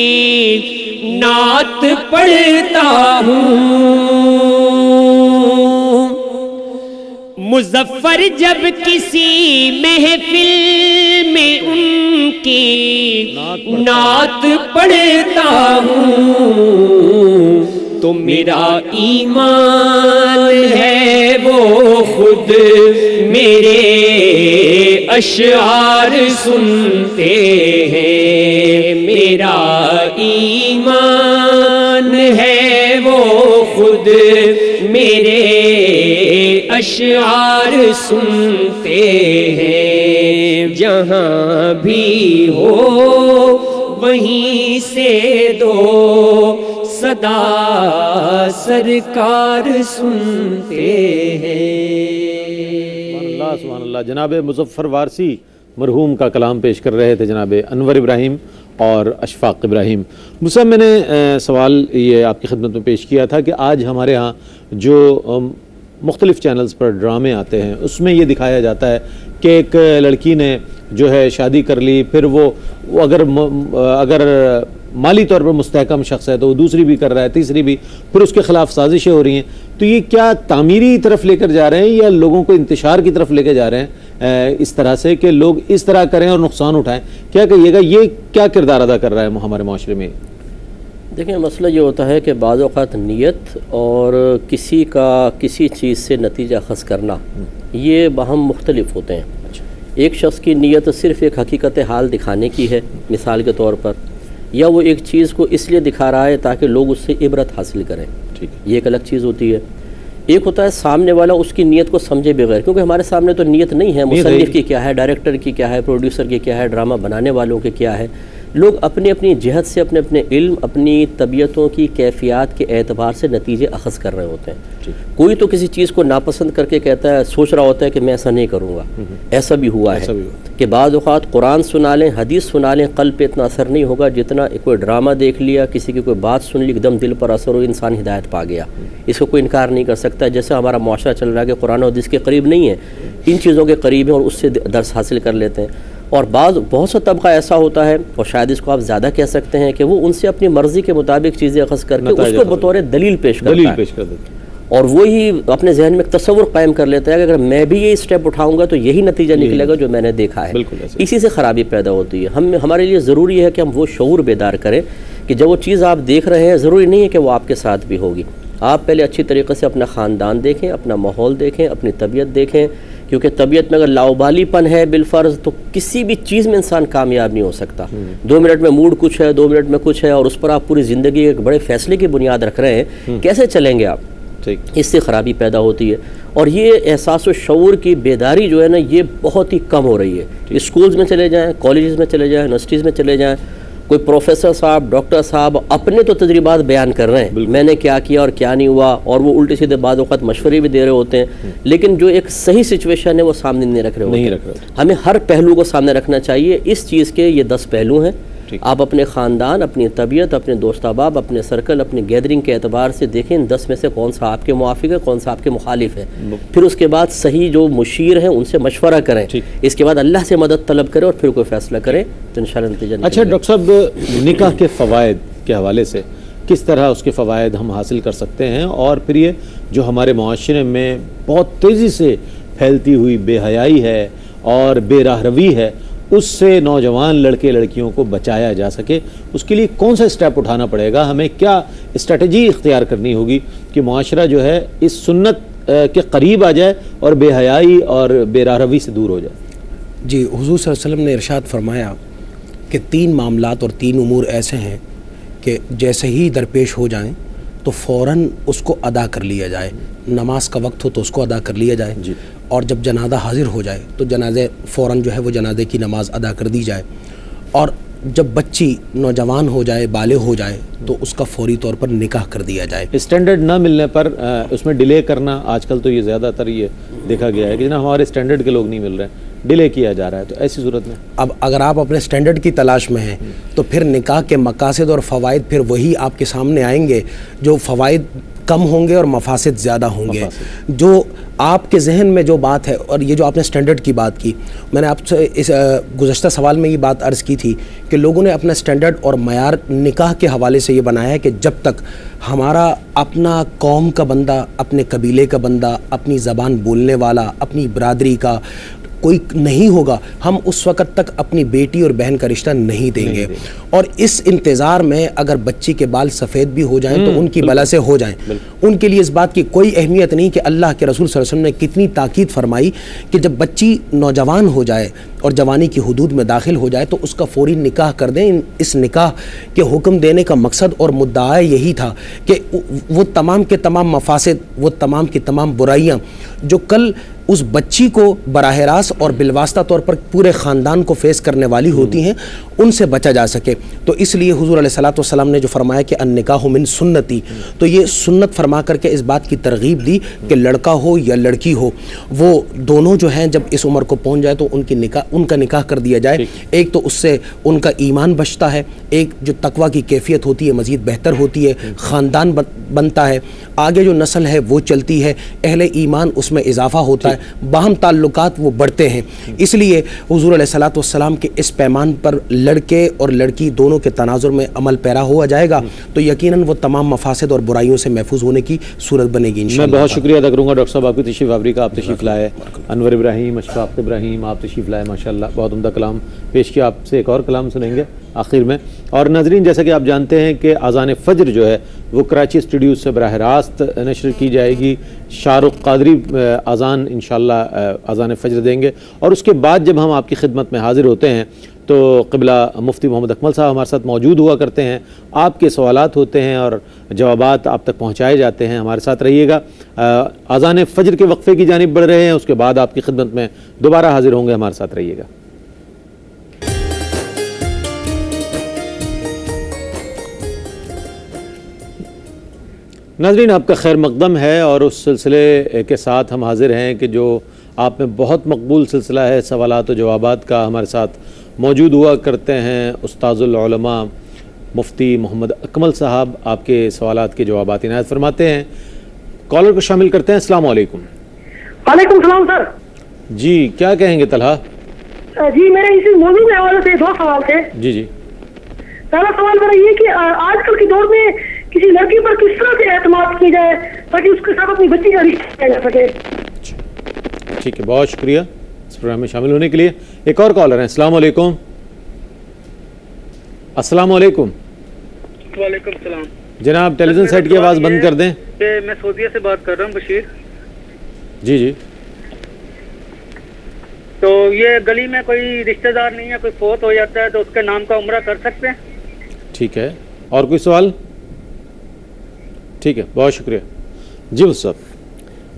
نعت پڑھتا ہوں، مظفر جب کسی محفل میں ان کی نعت پڑھتا ہوں، تو میرا ایمان ہے وہ خود میرے اشعار سنتے ہیں، میرا ایمان ہے وہ خود میرے اشعار سنتے ہیں، جہاں بھی ہو وہیں سے دو صدا سرکار سنتے ہیں۔ سبحان اللہ۔ جناب مظفر وارثی مرحوم کا کلام پیش کر رہے تھے جناب انور ابراہیم اور اشفاق ابراہیم۔ مصعب، میں نے سوال یہ آپ کی خدمت میں پیش کیا تھا کہ آج ہمارے ہاں جو مختلف چینلز پر ڈرامے آتے ہیں اس میں یہ دکھایا جاتا ہے کہ ایک لڑکی نے جو ہے شادی کر لی، پھر وہ اگر مالی طور پر مستحکم شخص ہے تو وہ دوسری بھی کر رہا ہے، تیسری بھی، پھر اس کے خلاف سازشیں ہو رہی ہیں۔ تو یہ کیا تعمیری طرف لے کر جا رہے ہیں یا لوگوں کو انتشار کی طرف لے کے جا رہے ہیں اس طرح سے کہ لوگ اس طرح کریں اور نقصان اٹھائیں؟ کیا کہیے گا، یہ کیا کردار ادا کر رہا ہے ہمارے معاشرے میں؟ دیکھیں، مسئلہ یہ ہوتا ہے کہ بعض اوقات نیت اور کسی کا کسی چیز سے نتیجہ اخذ کرنا یہ باہم مختلف ہوتے ہیں۔ ایک شخص کی نیت صرف ایک حقیقت حال دکھانے کی ہے مثال کے طور پر، یا وہ ایک چیز کو اس لیے دکھا رہا ہے تاکہ لوگ اس سے عبرت حاصل کریں، یہ ایک الگ چیز ہوتی ہے۔ ایک ہوتا ہے سامنے والا اس کی نیت کو سمجھے بغیر، کیونکہ ہمارے سامنے تو نیت نہیں ہے، مصنف کی کیا ہے، ڈائریکٹر کی کیا ہے، پروڈیوسر کی کیا ہے، ڈرامہ بنانے والوں کی کیا ہے۔ لوگ اپنی اپنی جہت سے اپنے اپنے علم، اپنی طبیعتوں کی کیفیات کے اعتبار سے نتیجے اخذ کر رہے ہوتے ہیں۔ کوئی تو کسی چیز کو ناپسند کر کے کہتا ہے، سوچ رہا ہوتا ہے کہ میں ایسا نہیں کروں گا۔ ایسا بھی ہوا ہے کہ بعض اوقات قرآن سنا لیں، حدیث سنا لیں، قلب پہ اتنا اثر نہیں ہوگا جتنا کوئی ڈرامہ دیکھ لیا، کسی کی کوئی بات سن لی، ایک دم دل پر اثر ہو، انسان ہدایت پا گیا۔ اس کو کوئی انکار نہیں کر سکتا۔ جیسے ہمارا معاشرہ چل رہا ہے کہ قرآن و حدیث کے قریب نہیں ہے، ان چیزوں کے قریب ہیں اور اس سے درس حاصل کر لیتے ہیں۔ اور بہت سا طبقہ ایسا ہوتا ہے، اور شاید اس کو آپ زیادہ کہہ سکتے ہیں، کہ وہ ان سے اپنی مرضی کے مطابق چیزیں اخذ کر کے اس کو بطور دلیل پیش کرتا ہے، اور وہی اپنے ذہن میں ایک تصور قائم کر لیتا ہے کہ اگر میں بھی یہ اسٹیپ اٹھاؤں گا تو یہی نتیجہ نکلے گا جو میں نے دیکھا ہے۔ اسی سے خرابی پیدا ہوتی ہے۔ ہمارے لیے ضروری ہے کہ ہم وہ شعور بیدار کریں کہ جب وہ چیز آپ دیکھ رہے ہیں ضروری نہیں ہے کہ وہ آپ کے ساتھ بھی ہوگی۔ آپ پہلے اچھی طریقے سے اپنا خاندان دیکھیں، اپنا ماحول دیکھیں، اپنی طبیعت دیکھیں کیونکہ طبیعت میں اگر لاؤبالی پن ہے بالفرض تو کسی بھی چیز میں انسان کامیاب نہیں ہو سکتا. 2 منٹ میں موڈ کچھ ہے، 2 منٹ میں کچھ ہے، اور اس پر آپ پوری زندگی ایک بڑے فیصلے کی بنیاد رکھ رہے ہیں، کیسے چلیں گے آپ؟ اس سے خرابی پیدا ہوتی ہے. اور یہ احساس و شعور کی بیداری جو ہے نا، یہ بہت ہی کم ہو رہی ہے. اسکولز میں چلے جائیں، کالجز میں چلے جائیں، یونیورسٹیز میں چلے جائیں، کوئی پروفیسر صاحب، ڈاکٹر صاحب اپنے تو تجربات بیان کر رہے ہیں، میں نے کیا کیا اور کیا نہیں ہوا، اور وہ الٹے سیدھے بعض اوقات مشورے بھی دے رہے ہوتے ہیں، لیکن جو ایک صحیح سچویشن ہے وہ سامنے نہیں رکھ رہے ہوتے. ہمیں ہر پہلو کو سامنے رکھنا چاہیے. اس چیز کے یہ 10 پہلو ہیں. آپ اپنے خاندان، اپنی طبیعت، اپنے دوست احباب، اپنے سرکل، اپنی گیدرنگ کے اعتبار سے دیکھیں ان 10 میں سے کون سا آپ کے موافق ہے، کون سا آپ کے مخالف ہے. پھر اس کے بعد صحیح جو مشیر ہیں ان سے مشورہ کریں، اس کے بعد اللہ سے مدد طلب کریں اور پھر کوئی فیصلہ کریں تو انشاءاللہ نتیجہ. اچھا ڈاکٹر صاحب، نکاح کے فوائد کے حوالے سے کس طرح اس کے فوائد ہم حاصل کر سکتے ہیں، اور پھر یہ جو ہمارے معاشرے میں بہت تیزی سے پھیلتی ہوئی بے حیائی ہے اور بے راہ روی ہے، اس سے نوجوان لڑکے لڑکیوں کو بچایا جا سکے، اس کے لیے کون سا اسٹیپ اٹھانا پڑے گا؟ ہمیں کیا اسٹریٹجی اختیار کرنی ہوگی کہ معاشرہ جو ہے اس سنت کے قریب آ جائے اور بے حیائی اور بے راہ روی سے دور ہو جائے؟ جی، حضور صلی اللہ علیہ وسلم نے ارشاد فرمایا کہ 3 معاملات اور 3 امور ایسے ہیں کہ جیسے ہی درپیش ہو جائیں تو فوراً اس کو ادا کر لیا جائے. نماز کا وقت ہو تو اس کو ادا کر لیا جائے، اور جب جنازہ حاضر ہو جائے تو جنازے فوراً جو ہے وہ جنازے کی نماز ادا کر دی جائے، اور جب بچی نوجوان ہو جائے، بالغ ہو جائے تو اس کا فوری طور پر نکاح کر دیا جائے. اسٹینڈرڈ نہ ملنے پر اس میں ڈیلے کرنا، آج کل تو یہ زیادہ تر یہ دیکھا گیا ہے کہ جناب ہمارے اسٹینڈرڈ کے لوگ نہیں مل رہے ہیں، ڈیلے کیا جا رہا ہے، تو ایسی صورت میں اب اگر آپ اپنے اسٹینڈرڈ کی تلاش میں ہیں تو پھر نکاح کے مقاصد اور فوائد پھر وہی آپ کے سامنے آئیں گے، جو فوائد کم ہوں گے اور مفاسد زیادہ ہوں گے. جو آپ کے ذہن میں جو بات ہے، اور یہ جو آپ نے اسٹینڈرڈ کی بات کی، میں نے آپ سے اس گزشتہ سوال میں یہ بات عرض کی تھی کہ لوگوں نے اپنا اسٹینڈرڈ اور معیار نکاح کے حوالے سے یہ بنایا ہے کہ جب تک ہمارا اپنا قوم کا بندہ، اپنے قبیلے کا بندہ، اپنی زبان بولنے والا، اپنی برادری کا کوئی نہیں ہوگا، ہم اس وقت تک اپنی بیٹی اور بہن کا رشتہ نہیں دیں گے. اور اس انتظار میں اگر بچی کے بال سفید بھی ہو جائیں تو ان کی بلا سے ہو جائیں. ان کے لیے اس بات کی کوئی اہمیت نہیں کہ اللہ کے رسول صلی اللہ علیہ وسلم نے کتنی تاکید فرمائی کہ جب بچی نوجوان ہو جائے اور جوانی کی حدود میں داخل ہو جائے تو اس کا فوری نکاح کر دیں. اس نکاح کے حکم دینے کا مقصد اور مدعا یہی تھا کہ وہ تمام کے تمام مفاسد، وہ تمام کی تمام برائیاں جو کل اس بچی کو براہ راست اور بالواسطہ طور پر پورے خاندان کو فیس کرنے والی ہوتی ہیں، ان سے بچا جا سکے. تو اس لیے حضور علیہ الصلوۃ والسلام نے جو فرمایا کہ النکاح من سنتی، تو یہ سنت فرما کر کے اس بات کی ترغیب دی کہ لڑکا ہو یا لڑکی ہو، وہ دونوں جو ہیں جب اس عمر کو پہنچ جائے تو ان کا نکاح کر دیا جائے. ایک تو اس سے ان کا ایمان بچتا ہے، ایک جو تقویٰ کی کیفیت ہوتی ہے مزید بہتر ہوتی ہے، خاندان بنتا ہے، آگے جو نسل ہے وہ چلتی ہے، اہل ایمان اس میں اضافہ ہوتا ہے، باہم تعلقات وہ بڑھتے ہیں. اس لیے حضور علیہ الصلوۃ والسلام کے اس پیمان پر لڑکے اور لڑکی دونوں کے تناظر میں عمل پیرا ہوا جائے گا تو یقیناً وہ تمام مفاسد اور برائیوں سے محفوظ ہونے کی صورت بنے گی. میں بہت شکریہ ادا کروں گا ڈاکٹر صاحب آپ کی تشریف آوری کا. آپ تشریف لائے، انور ابراہیم، اشفاق ابراہیم، آپ تشریف لائے، ماشاءاللہ بہت عمدہ کلام پیش کیا. آپ سے ایک اور کلام سنیں گے آخر میں. اور ناظرین، جیسا کہ آپ جانتے ہیں کہ اذان فجر جو ہے وہ کراچی اسٹوڈیو سے براہ راست نشر کی جائے گی. شاہ رخ قادری اذان انشاءاللہ اذان فجر دیں گے، اور اس کے بعد جب ہم آپ کی خدمت میں حاضر ہوتے ہیں تو قبلہ مفتی محمد اکمل صاحب ہمارے ساتھ موجود ہوا کرتے ہیں. آپ کے سوالات ہوتے ہیں اور جوابات آپ تک پہنچائے جاتے ہیں. ہمارے ساتھ رہیے گا. اذان فجر کے وقفے کی جانب بڑھ رہے ہیں، اس کے بعد آپ کی خدمت میں دوبارہ حاضر ہوں گے. ہمارے ساتھ رہیے گا. ناظرین، آپ کا خیر مقدم ہے، اور اس سلسلے کے ساتھ ہم حاضر ہیں کہ جو آپ میں بہت مقبول سلسلہ ہے سوالات و جوابات کا. ہمارے ساتھ موجود ہوا کرتے ہیں استاذ العلماء مفتی محمد اکمل صاحب. آپ کے سوالات کے جوابات عنایت فرماتے ہیں. کالر کو شامل کرتے ہیں. السلام علیکم. وعلیکم السلام سر. جی، کیا کہیں گے طلحہ؟ جی، میرے اسی موضوع کے حوالے سے 2 سوال تھے. جی. پہلا سوال میرا یہ کہ آج کل کے دور میں کسی لڑکی پر کس طرح سے اعتماد کیا جائے تاکہ اس کے ساتھ اپنی بچی کا رشتہ کیا جا سکے. ٹھیک ہے، بہت شکریہ اس پروگرام میں شامل ہونے کے لیے. ایک اور کالر ہیں. السلام علیکم. السلام علیکم. وعلیکم السلام. جناب ٹیلی ویژن سیٹ کی آواز بند کر دیں. میں سعودیہ سے بات کر رہا ہوں، بشیر. جی. تو یہ گلی میں کوئی رشتہ دار نہیں ہے، کوئی فوت ہو جاتا ہے تو اس کے نام کا عمرہ کر سکتے ہیں؟ ٹھیک ہے، اور کوئی سوال؟ ٹھیک ہے، بہت شکریہ جی صاحب۔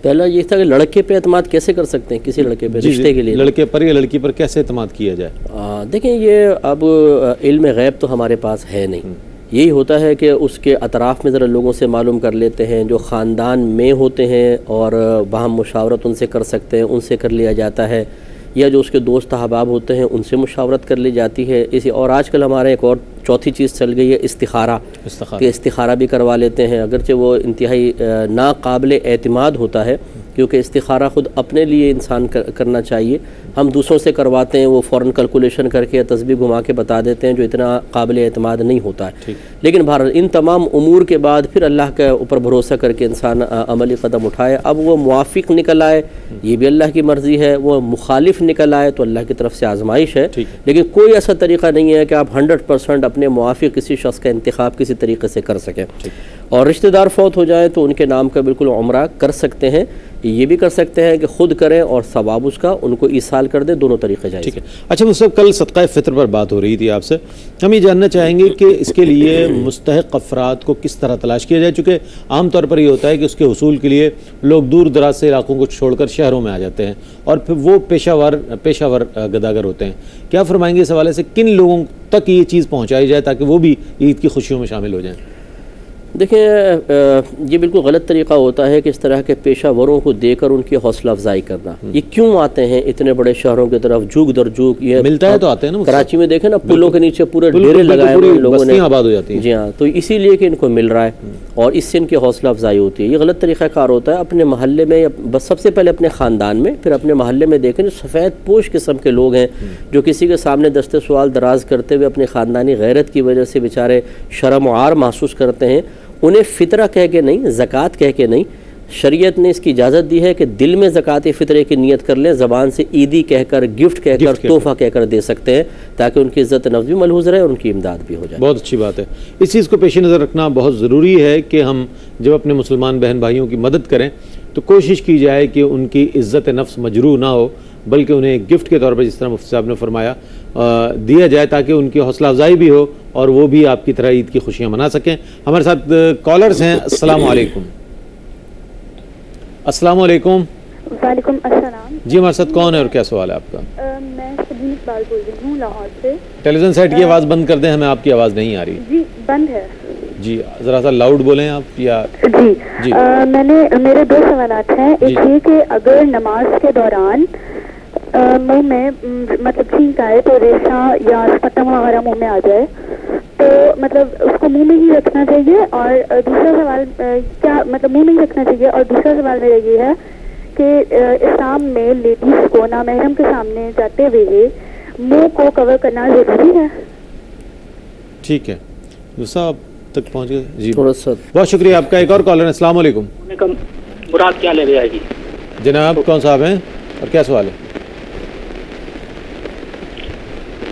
پہلا یہ تھا کہ لڑکے پہ اعتماد کیسے کر سکتے ہیں، کسی لڑکے پہ رشتے کے لیے؟ لڑکے پر یا لڑکی پر کیسے اعتماد کیا جائے؟ دیکھیں یہ اب علم غیب تو ہمارے پاس ہے نہیں، یہی ہوتا ہے کہ اس کے اطراف میں ذرا لوگوں سے معلوم کر لیتے ہیں، جو خاندان میں ہوتے ہیں اور باہم مشاورت ان سے کر سکتے ہیں، ان سے کر لیا جاتا ہے، یا جو اس کے دوست احباب ہوتے ہیں ان سے مشاورت کر لی جاتی ہے۔ اور آج کل ہمارے ایک اور چوتھی چیز چل گئی ہے استخارہ، کہ استخارہ بھی کروا لیتے ہیں، اگرچہ وہ انتہائی ناقابل اعتماد ہوتا ہے، کیونکہ استخارہ خود اپنے لیے انسان کرنا چاہیے، ہم دوسروں سے کرواتے ہیں، وہ فوراً کیلکولیشن کر کے تسبیح گھما کے بتا دیتے ہیں، جو اتنا قابل اعتماد نہیں ہوتا ہے۔ لیکن بہرحال ان تمام امور کے بعد پھر اللہ کے اوپر بھروسہ کر کے انسان عملی قدم اٹھائے۔ اب وہ موافق نکل آئے یہ بھی اللہ کی مرضی ہے، وہ مخالف نکل آئے تو اللہ کی طرف سے آزمائش ہے، لیکن کوئی ایسا طریقہ نہیں ہے کہ آپ 100% اپنے موافق کسی شخص کا انتخاب کسی طریقے سے کر سکیں۔ اور رشتہ دار فوت ہو جائیں تو ان کے نام کا بالکل عمرہ کر سکتے ہیں، یہ بھی کر سکتے ہیں کہ خود کریں اور ثواب اس کا ان کو ایصال کر دیں، دونوں طریقے جائز۔ ٹھیک ہے، اچھا مصطفیٰ، کل صدقہ فطر پر بات ہو رہی تھی آپ سے، ہم یہ جاننا چاہیں گے کہ اس کے لیے مستحق افراد کو کس طرح تلاش کیا جائے، چونکہ عام طور پر یہ ہوتا ہے کہ اس کے حصول کے لیے لوگ دور دراز سے علاقوں کو چھوڑ کر شہروں میں آ جاتے ہیں اور پھر وہ پیشہ ور گداگر ہوتے ہیں۔ کیا فرمائیں گے اس حوالے سے کن لوگوں تک یہ چیز پہنچائی جائے تاکہ وہ بھی عید کی خوشیوں میں شامل ہو جائیں؟ دیکھیں یہ بالکل غلط طریقہ ہوتا ہے کہ اس طرح کے پیشہ وروں کو دے کر ان کی حوصلہ افزائی کرنا۔ یہ کیوں آتے ہیں اتنے بڑے شہروں کی طرف جھوک در جھوک؟ یہ ملتا ہے تو آتے ہیں نا، کراچی میں دیکھیں نا پلوں کے نیچے پورے ڈیرے لگائے ہوئے لوگوں نے، آباد ہو جاتی ہیں۔ جی ہاں، تو اسی لیے کہ ان کو مل رہا ہے اور اس سے ان کی حوصلہ افزائی ہوتی ہے۔ یہ غلط طریقہ کار ہوتا ہے۔ اپنے محلے میں بس سب سے پہلے اپنے خاندان میں، پھر اپنے محلے میں دیکھیں جو سفید پوش قسم کے لوگ ہیں جو کسی کے سامنے دست سوال دراز کرتے ہوئے اپنی خاندانی غیرت کی وجہ سے بیچارے شرم و عار محسوس کرتے ہیں، انہیں فطرہ کہہ کے نہیں، زکوٰۃ کہہ کے نہیں، شریعت نے اس کی اجازت دی ہے کہ دل میں زکوٰۃ فطرے کی نیت کر لیں، زبان سے عیدی کہہ کر، گفٹ کہہ کر، تحفہ کہہ کر دے سکتے ہیں تاکہ ان کی عزت نفس بھی ملحوظ رہے اور ان کی امداد بھی ہو جائے۔ بہت اچھی بات ہے، اس چیز کو پیش نظر رکھنا بہت ضروری ہے کہ ہم جب اپنے مسلمان بہن بھائیوں کی مدد کریں تو کوشش کی جائے کہ ان کی عزت نفس مجروح نہ ہو، بلکہ انہیں گفٹ کے طور پر جس طرح مفتی صاحب نے فرمایا دیا جائے تاکہ ان کی حوصلہ افزائی بھی ہو اور وہ بھی آپ کی طرح عید کی خوشیاں منا سکیں۔ ہمارے ساتھ کالرز ہیں۔ السلام علیکم۔ السلام علیکم۔ وعلیکم السلام۔ جی ہمارے ساتھ کون ہے اور کیا سوال ہے آپ کا؟ میں سبین اقبال بول رہی ہوں لاہور سے۔ ٹیلی ویژن سیٹ کی آواز بند کر دیں، ہمیں آپ کی آواز نہیں آ رہی۔ جی بند ہے۔ جی ذرا سا لاؤڈ بولیں آپ یا؟ جی میرے دو سوالات ہیں۔ ایک یہ کہ اگر نماز کے دوران منہ میں مطلب چھینک آئے تو ریشہ یا پتنگ وغیرہ منہ میں آ جائے تو مطلب اس کو منہ میں ہی رکھنا چاہیے، اور دوسرا سوال کیا مطلب منہ میں ہی رکھنا چاہیے، اور دوسرا سوال میرا یہ ہے کہ اسلام میں لیڈیز کو نامحرم کے سامنے جاتے ہوئے منہ کو کور کرنا ضروری ہے؟ ٹھیک ہے، دوسرا آپ تک پہنچ گئے؟ جی بہت شکریہ آپ کا۔ ایک اور کالر ہے۔ السلام علیکم۔ مراد کیا لے جائے گی جناب؟ کون صاحب ہیں اور کیا سوال ہے؟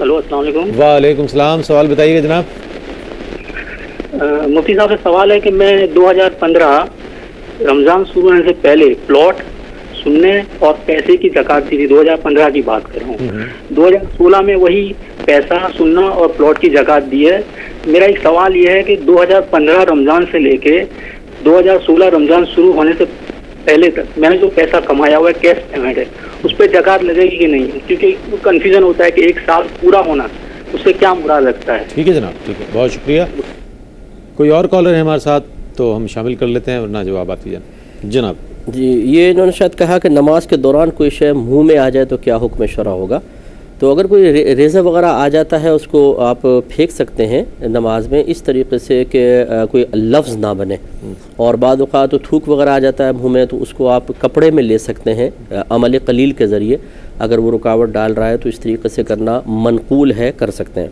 ہلو السلام علیکم۔ وعلیکم السلام، سوال بتائیے گا جناب۔ مفتی صاحب سے سوال ہے کہ میں 2015 رمضان شروع ہونے سے پہلے پلاٹ سننے اور پیسے کی زکوٰۃ دی تھی، 2015 کی بات کر رہا ہوں۔ 2016 میں وہی پیسہ سننا اور پلاٹ کی زکوٰۃ دی ہے۔ میرا ایک سوال یہ ہے کہ 2015 رمضان سے لے کے 2016 رمضان شروع ہونے سے پہلے تک میں نے جو پیسہ کمایا ہوا ہے کیش پیمنٹ ہے، اس پہ زکوٰۃ لگے گی کہ نہیں؟ کیونکہ کنفیوژن ہوتا ہے کہ ایک سال پورا ہونا، اس سے کیا مراد رکھتا ہے؟ ٹھیک ہے جناب، ٹھیک ہے، بہت شکریہ۔ کوئی اور کالر ہے ہمارے ساتھ تو ہم شامل کر لیتے ہیں ورنہ جواب آتی جائے۔ جناب جی یہ انہوں نے شاید کہا کہ نماز کے دوران کوئی شے منہ میں آ جائے تو کیا حکم شرع ہوگا؟ تو اگر کوئی ریزہ وغیرہ آ جاتا ہے اس کو آپ پھینک سکتے ہیں نماز میں اس طریقے سے کہ کوئی لفظ نہ بنے، اور بعض اوقات تو تھوک وغیرہ آ جاتا ہے منہ میں تو اس کو آپ کپڑے میں لے سکتے ہیں عمل قلیل کے ذریعے، اگر وہ رکاوٹ ڈال رہا ہے تو اس طریقے سے کرنا منقول ہے، کر سکتے ہیں۔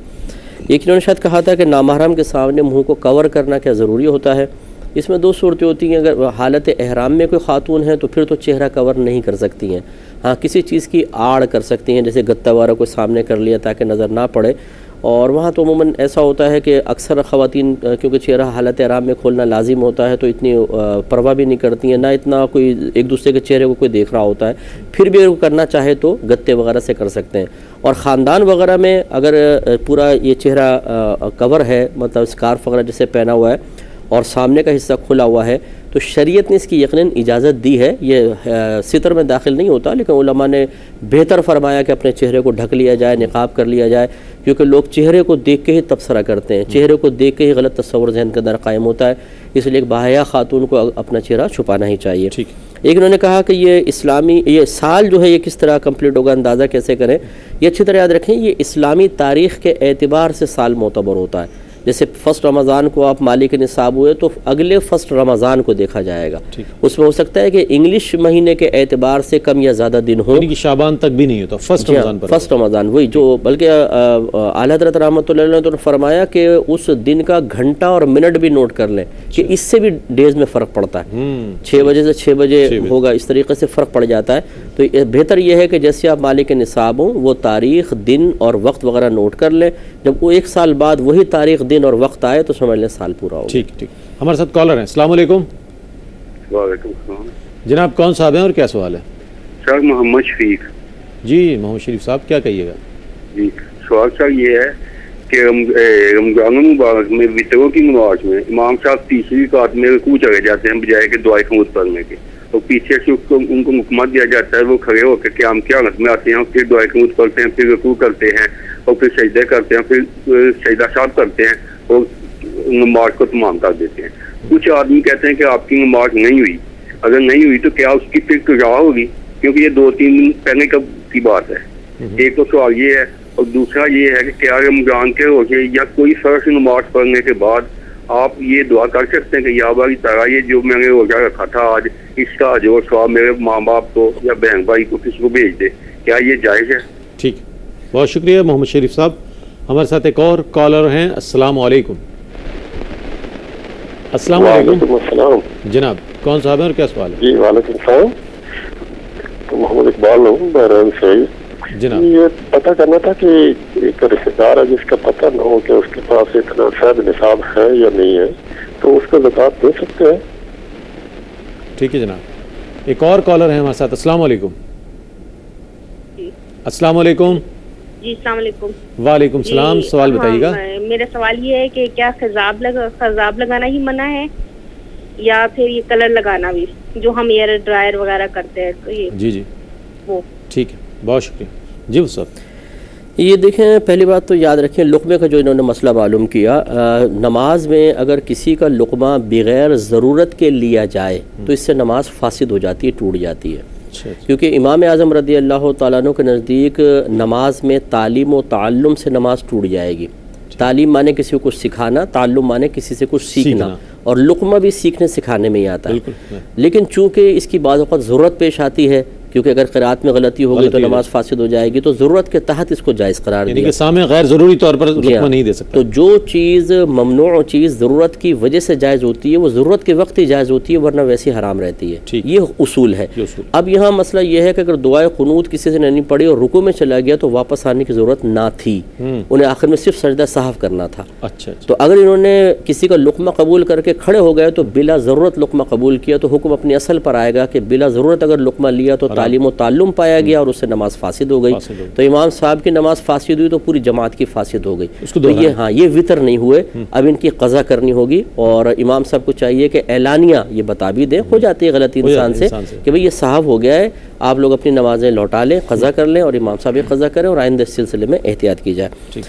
ایک انہوں نے شاید کہا تھا کہ نامحرم کے سامنے منہ کو کور کرنا کیا ضروری ہوتا ہے؟ اس میں دو صورتیں ہوتی ہیں. اگر حالت احرام میں کوئی خاتون ہیں تو پھر تو چہرہ کور نہیں کر سکتی ہیں. ہاں کسی چیز کی آڑ کر سکتی ہیں, جیسے گتا وغیرہ کو سامنے کر لیا تاکہ نظر نہ پڑے. اور وہاں تو عموماً ایسا ہوتا ہے کہ اکثر خواتین کیونکہ چہرہ حالت احرام میں کھولنا لازم ہوتا ہے تو اتنی پرواہ بھی نہیں کرتی ہیں, نہ اتنا کوئی ایک دوسرے کے چہرے کو کوئی دیکھ رہا ہوتا ہے. پھر بھی اگر کرنا چاہے تو گتے وغیرہ سے کر سکتے ہیں. اور خاندان وغیرہ میں اگر پورا یہ چہرہ کور ہے, مطلب اسکارف وغیرہ جیسے پہنا ہوا ہے اور سامنے کا حصہ کھلا ہوا ہے, تو شریعت نے اس کی یقیناً اجازت دی ہے. یہ ستر میں داخل نہیں ہوتا, لیکن علماء نے بہتر فرمایا کہ اپنے چہرے کو ڈھک لیا جائے, نقاب کر لیا جائے, کیونکہ لوگ چہرے کو دیکھ کے ہی تبصرہ کرتے ہیں, چہرے کو دیکھ کے ہی غلط تصور ذہن کے اندر قائم ہوتا ہے. اس لیے ایک باحیا خاتون کو اپنا چہرہ چھپانا ہی چاہیے. ایک انہوں نے کہا کہ یہ سال جو ہے یہ کس طرح کمپلیٹ ہوگا, اندازہ کیسے کریں. یہ اچھی طرح یاد رکھیں, یہ اسلامی تاریخ کے اعتبار سے سال معتبر ہوتا ہے. جیسے فرسٹ رمضان کو آپ مالک نصاب ہوئے تو اگلے فرسٹ رمضان کو دیکھا جائے گا. اس میں ہو سکتا ہے کہ انگلش مہینے کے اعتبار سے کم یا زیادہ دن ہو, یعنی کہ شعبان تک بھی نہیں ہوتا, فرسٹ رمضان پر. فرسٹ رمضان وہی جو, بلکہ اعلیٰ حضرت رحمۃ اللہ علیہ نے فرمایا کہ اس دن کا گھنٹہ اور منٹ بھی نوٹ کر لیں کہ اس سے بھی ڈیز میں فرق پڑتا ہے. 6 بجے سے 6 بجے ہوگا, اس طریقے سے فرق پڑ جاتا ہے. تو بہتر یہ ہے کہ جیسے آپ مالک نصاب ہوں وہ تاریخ, دن اور وقت وغیرہ نوٹ کر لیں. جب وہ 1 سال بعد وہی تاریخ, دن اور وقت آئے تو سمجھ لیں سال پورا ہو. ٹھیک. ہمارے ساتھ کالر ہیں. السلام علیکم. وعلیکم السلام جناب, کون صاحب ہیں اور کیا سوال ہے؟ سر محمد شفیق. جی محمد شریف صاحب, کیا کہیے گا؟ جی سوال سر یہ ہے کہ رمضان المبارک میں وطروں کی نماز میں امام صاحب تیسری رکعت میں رکوع چلے جاتے ہیں بجائے کہ دعائے قنوت پڑھنے کے, اور پیچھے سے ان کو حکمت دیا جاتا ہے وہ کھڑے ہو کے قیام کی حالت میں آتے ہیں, پھر دعائے قنوت پڑھتے ہیں, پھر رکوع کرتے ہیں, اور پھر سجدے کرتے ہیں, پھر سجدہ صاحب کرتے ہیں اور نماز کو تمام کر دیتے ہیں. کچھ آدمی کہتے ہیں کہ آپ کی نماز نہیں ہوئی. اگر نہیں ہوئی تو کیا اس کی پھر قضا ہوگی؟ کیونکہ یہ 2-3 دن پہلے کی بات ہے. ایک تو سوال یہ ہے, اور دوسرا یہ ہے کہ کیا رمضان کے روزے یا کوئی فرض نماز پڑھنے کے بعد آپ یہ دعا کر سکتے ہیں کہ یا باری تعالیٰ یہ جو میں نے روزہ رکھا تھا آج, اس کا اجر و ثواب میرے ماں باپ کو یا بہن بھائی کو کسی کو بھیج دے, کیا یہ جائز ہے؟ ٹھیک, بہت شکریہ محمد شریف صاحب. ہمارے ساتھ ایک اور کالر ہیں. السلام علیکم. السلام علیکم. السلام جناب, کون صاحب ہیں اور کیا سوال ہے؟ جی وعلیکم السلام. محمد اقبال ہوں بحرین سے. جناب یہ پتہ کرنا تھا کہ ایک رشتہ دار ہے جس کا پتہ نہ ہو کہ اس کے پاس اتنا صاحب نصاب ہے یا نہیں ہے, تو اس کو زکوٰۃ دے سکتے ہیں؟ ٹھیک ہے جناب. ایک اور کالر ہے ہمارے ساتھ. السلام علیکم. السلام علیکم. جی السلام علیکم. وعلیکم السلام. سوال بتائیے گا. میرا سوال یہ ہے کہ کیا خضاب لگانا ہی منع ہے یا پھر یہ کلر لگانا بھی, جو ہم ایئر ڈرائر وغیرہ کرتے ہیں؟ جی وہ ٹھیک ہے, بہت شکریہ. جی صاحب, یہ دیکھیں, پہلی بات تو یاد رکھیں لقمے کا جو انہوں نے مسئلہ معلوم کیا, نماز میں اگر کسی کا لقمہ بغیر ضرورت کے لیا جائے تو اس سے نماز فاسد ہو جاتی ہے, ٹوٹ جاتی ہے. کیونکہ امام اعظم رضی اللہ تعالیٰ عنہ کے نزدیک نماز میں تعلیم و تعلم سے نماز ٹوٹ جائے گی. تعلیم مانے کسی کو کچھ سکھانا, تعلم مانے کسی سے کچھ سیکھنا, اور لقمہ بھی سیکھنے سکھانے میں ہی آتا ہے. لیکن چونکہ اس کی بعض اوقات ضرورت پیش آتی ہے, کیونکہ اگر قرات میں غلطی ہو گئی تو نماز فاسد ہو جائے گی, تو ضرورت کے تحت اس کو جائز قرار دیا. یعنی کہ سامنے غیر ضروری طور پر لقمہ نہیں دے سکتا. تو جو چیز ممنوع چیز ضرورت کی وجہ سے جائز ہوتی ہے وہ ضرورت کے وقت ہی جائز ہوتی ہے, ورنہ ویسی حرام رہتی ہے. یہ اصول ہے. اب یہاں مسئلہ یہ ہے کہ اگر دعائے قنوت کسی سے نہیں پڑھی اور رکوع میں چلا گیا تو واپس آنے کی ضرورت نہ تھی, انہیں آخر میں صرف سجدہ سہو کرنا تھا. تو اگر انہوں نے کسی کا لقمہ قبول کر کے کھڑے ہو گئے تو بلا ضرورت لقمہ قبول کیا, تو حکم اپنی اصل پر آئے گا کہ بلا ضرورت اگر لقمہ لیا تو تعلیم و تعلم پایا گیا اور اس سے نماز فاسد ہو گئی. تو امام صاحب کی نماز فاسد ہوئی تو پوری جماعت کی فاسد ہو گئی. تو یہ وطر نہیں ہوئے, اب ان کی قضا کرنی ہوگی, اور امام صاحب کو چاہیے کہ اعلانیہ یہ بتا بھی دیں, ہو جاتی ہے غلطی انسان سے کہ بھئی یہ صحف ہو گیا ہے, آپ لوگ اپنی نمازیں لوٹا لیں, قضا کر لیں, اور امام صاحب یہ قضا کریں, اور آئندہ اس سلسلے میں احتیاط کی جائے.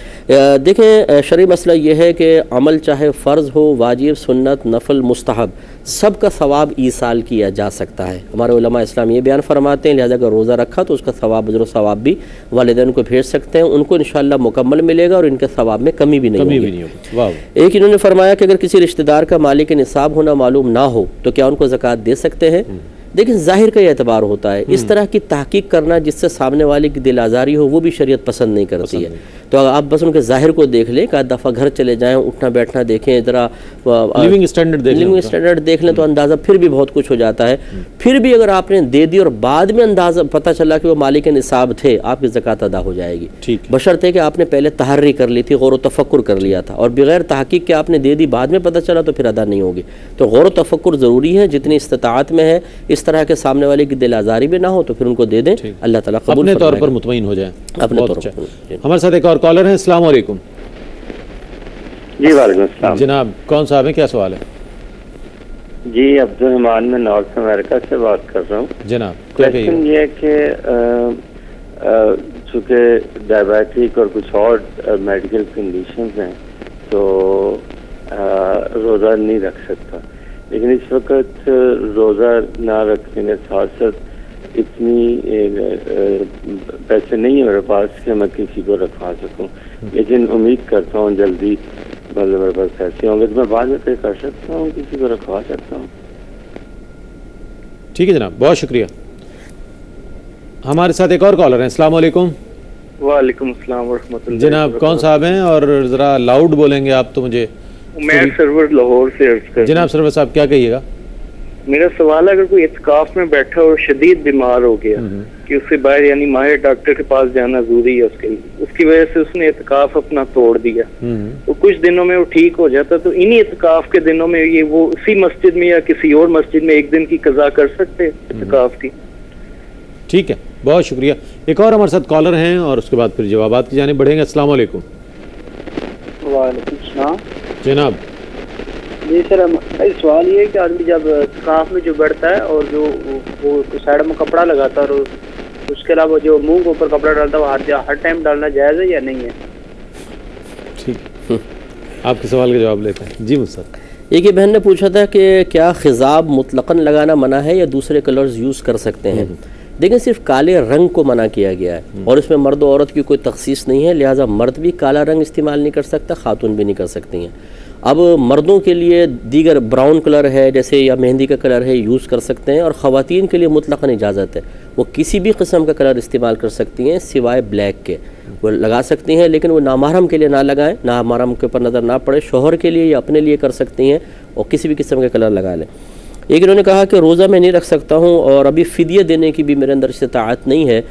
دیکھیں شرعی مسئلہ یہ ہے کہ عمل چاہے فرض ہو, واجب, سنت, نفل, مستحب, سب کا ثواب ایصال کیا جا سکتا ہے. ہمارے علماء اسلام یہ بیان فرماتے ہیں لہذا اگر روزہ رکھا تو اس کا ثواب اجر و ثواب بھی والدین کو بھیج سکتے ہیں, ان کو انشاءاللہ مکمل ملے گا اور ان کے ثواب میں کمی بھی نہیں ہوگی. ایک انہوں نے فرمایا کہ اگر کسی رشتہ دار کا مالک نصاب ہونا معلوم نہ ہو تو کیا ان کو زکوٰۃ دے سکتے ہیں؟ دیکھیں ظاہر کا یہ اعتبار ہوتا ہے، اس طرح کی تحقیق کرنا جس سے سامنے والے کی دل آزاری ہو وہ بھی شریعت پسند نہیں کرتی ہے. تو آپ بس ان کے ظاہر کو دیکھ لیں، ایک دفعہ گھر چلے جائیں، اٹھنا بیٹھنا دیکھیں، ذرا لیونگ اسٹینڈرڈ دیکھ لیں تو اندازہ پھر بھی بہت کچھ ہو جاتا ہے. پھر بھی اگر آپ نے دے دی اور بعد میں اندازہ پتہ چلا کہ وہ مالک نصاب تھے، آپ کی زکوٰۃ ادا ہو جائے گی، بشرطے کہ آپ نے پہلے تحری کر لی تھی، غور و تفکر کر لیا تھا، اور بغیر تحقیق کے آپ نے دے دی بعد میں پتہ چلا تو پھر ادا نہیں ہوگی. تو غور و تفکر ضروری ہے، جتنی استطاعت میں ہے، اس طرح کے سامنے والے کی دل آزاری بھی نہ ہو تو پھر ان کو دے دیں، اللہ تعالیٰ قبول اپنے طور پر مطمئن ہو جائیں. اپنے طور پر. ہمارے ساتھ ایک اور کالر ہیں. السلام علیکم. جی وعلیکم السلام. جناب کون صاحب ہیں، کیا سوال ہے؟ جی عبدالرحمان، میں نارتھ امریکہ سے بات کر رہا ہوں. جناب کویشچن یہ ہے کہ چونکہ ڈائبیٹک اور کچھ اور میڈیکل کنڈیشنز ہیں تو روزہ نہیں رکھ سکتا، لیکن اس وقت روزہ نہ رکھنے کے ساتھ ساتھ اتنی پیسے نہیں ہیں میرے پاس کہ میں کسی کو رکھوا سکوں، لیکن امید کرتا ہوں جلدی مطلب میرے پاس پیسے ہوں گے تو میں بعد میں پے کر سکتا ہوں، کسی کو رکھوا سکتا ہوں. ٹھیک ہے جناب، بہت شکریہ. ہمارے ساتھ ایک اور کالر ہیں. السلام علیکم. وعلیکم السلام ورحمۃ اللہ. جناب کون صاحب ہیں اور ذرا لاؤڈ بولیں گے آپ تو مجھے. میں سرور لاہور سے عرض کر. جناب سرور صاحب کیا کہیے گا؟ میرا سوال ہے اگر کوئی اعتکاف میں بیٹھا اور شدید بیمار ہو گیا کہ اس سے باہر یعنی ماہر ڈاکٹر کے پاس جانا ضروری ہے اس کے لیے، اس کی وجہ سے اس نے اعتکاف اپنا توڑ دیا، تو کچھ دنوں میں وہ ٹھیک ہو جاتا، تو انہی اعتکاف کے دنوں میں یہ وہ اسی مسجد میں یا کسی اور مسجد میں ایک دن کی قضا کر سکتے اعتکاف کی؟ ٹھیک ہے، بہت شکریہ. ایک اور ہمارے ساتھ کالر ہیں اور اس کے بعد پھر جوابات کی جانب بڑھیں گے. السلام علیکم. وعلیکم السلام. جناب جی سر، سوال یہ ہے کہ آدمی جب اعتکاف میں جو بیٹھتا ہے اور جو وہ سائڈ میں کپڑا لگاتا ہے اور اس کے علاوہ جو منہ کے اوپر کپڑا ڈالتا ہے وہ ہر ٹائم ڈالنا جائز ہے یا نہیں ہے؟ ٹھیک، آپ کے سوال کا جواب لیتے ہیں. جی مستر. ایک یہ بہن نے پوچھا تھا کہ کیا خضاب مطلقاً لگانا منع ہے یا دوسرے کلرز یوز کر سکتے ہیں؟ دیکھیں صرف کالے رنگ کو منع کیا گیا ہے اور اس میں مرد و عورت کی کوئی تخصیص نہیں ہے، لہٰذا مرد بھی کالا رنگ استعمال نہیں کر سکتا، خاتون بھی نہیں کر سکتی ہیں. اب مردوں کے لیے دیگر براؤن کلر ہے جیسے یا مہندی کا کلر ہے یوز کر سکتے ہیں، اور خواتین کے لیے مطلقاً اجازت ہے، وہ کسی بھی قسم کا کلر استعمال کر سکتی ہیں سوائے بلیک کے. وہ لگا سکتی ہیں لیکن وہ نامحرم کے لیے نہ لگائیں، نامحرم کے اوپر نظر نہ پڑے، شوہر کے لیے یا اپنے لیے کر سکتی ہیں اور کسی بھی قسم کے کلر لگا لیں. ایک انہوں نے کہا کہ روزہ میں نہیں رکھ سکتا ہوں اور ابھی فدیہ دینے کی بھی میرے اندر استطاعت نہیں ہے،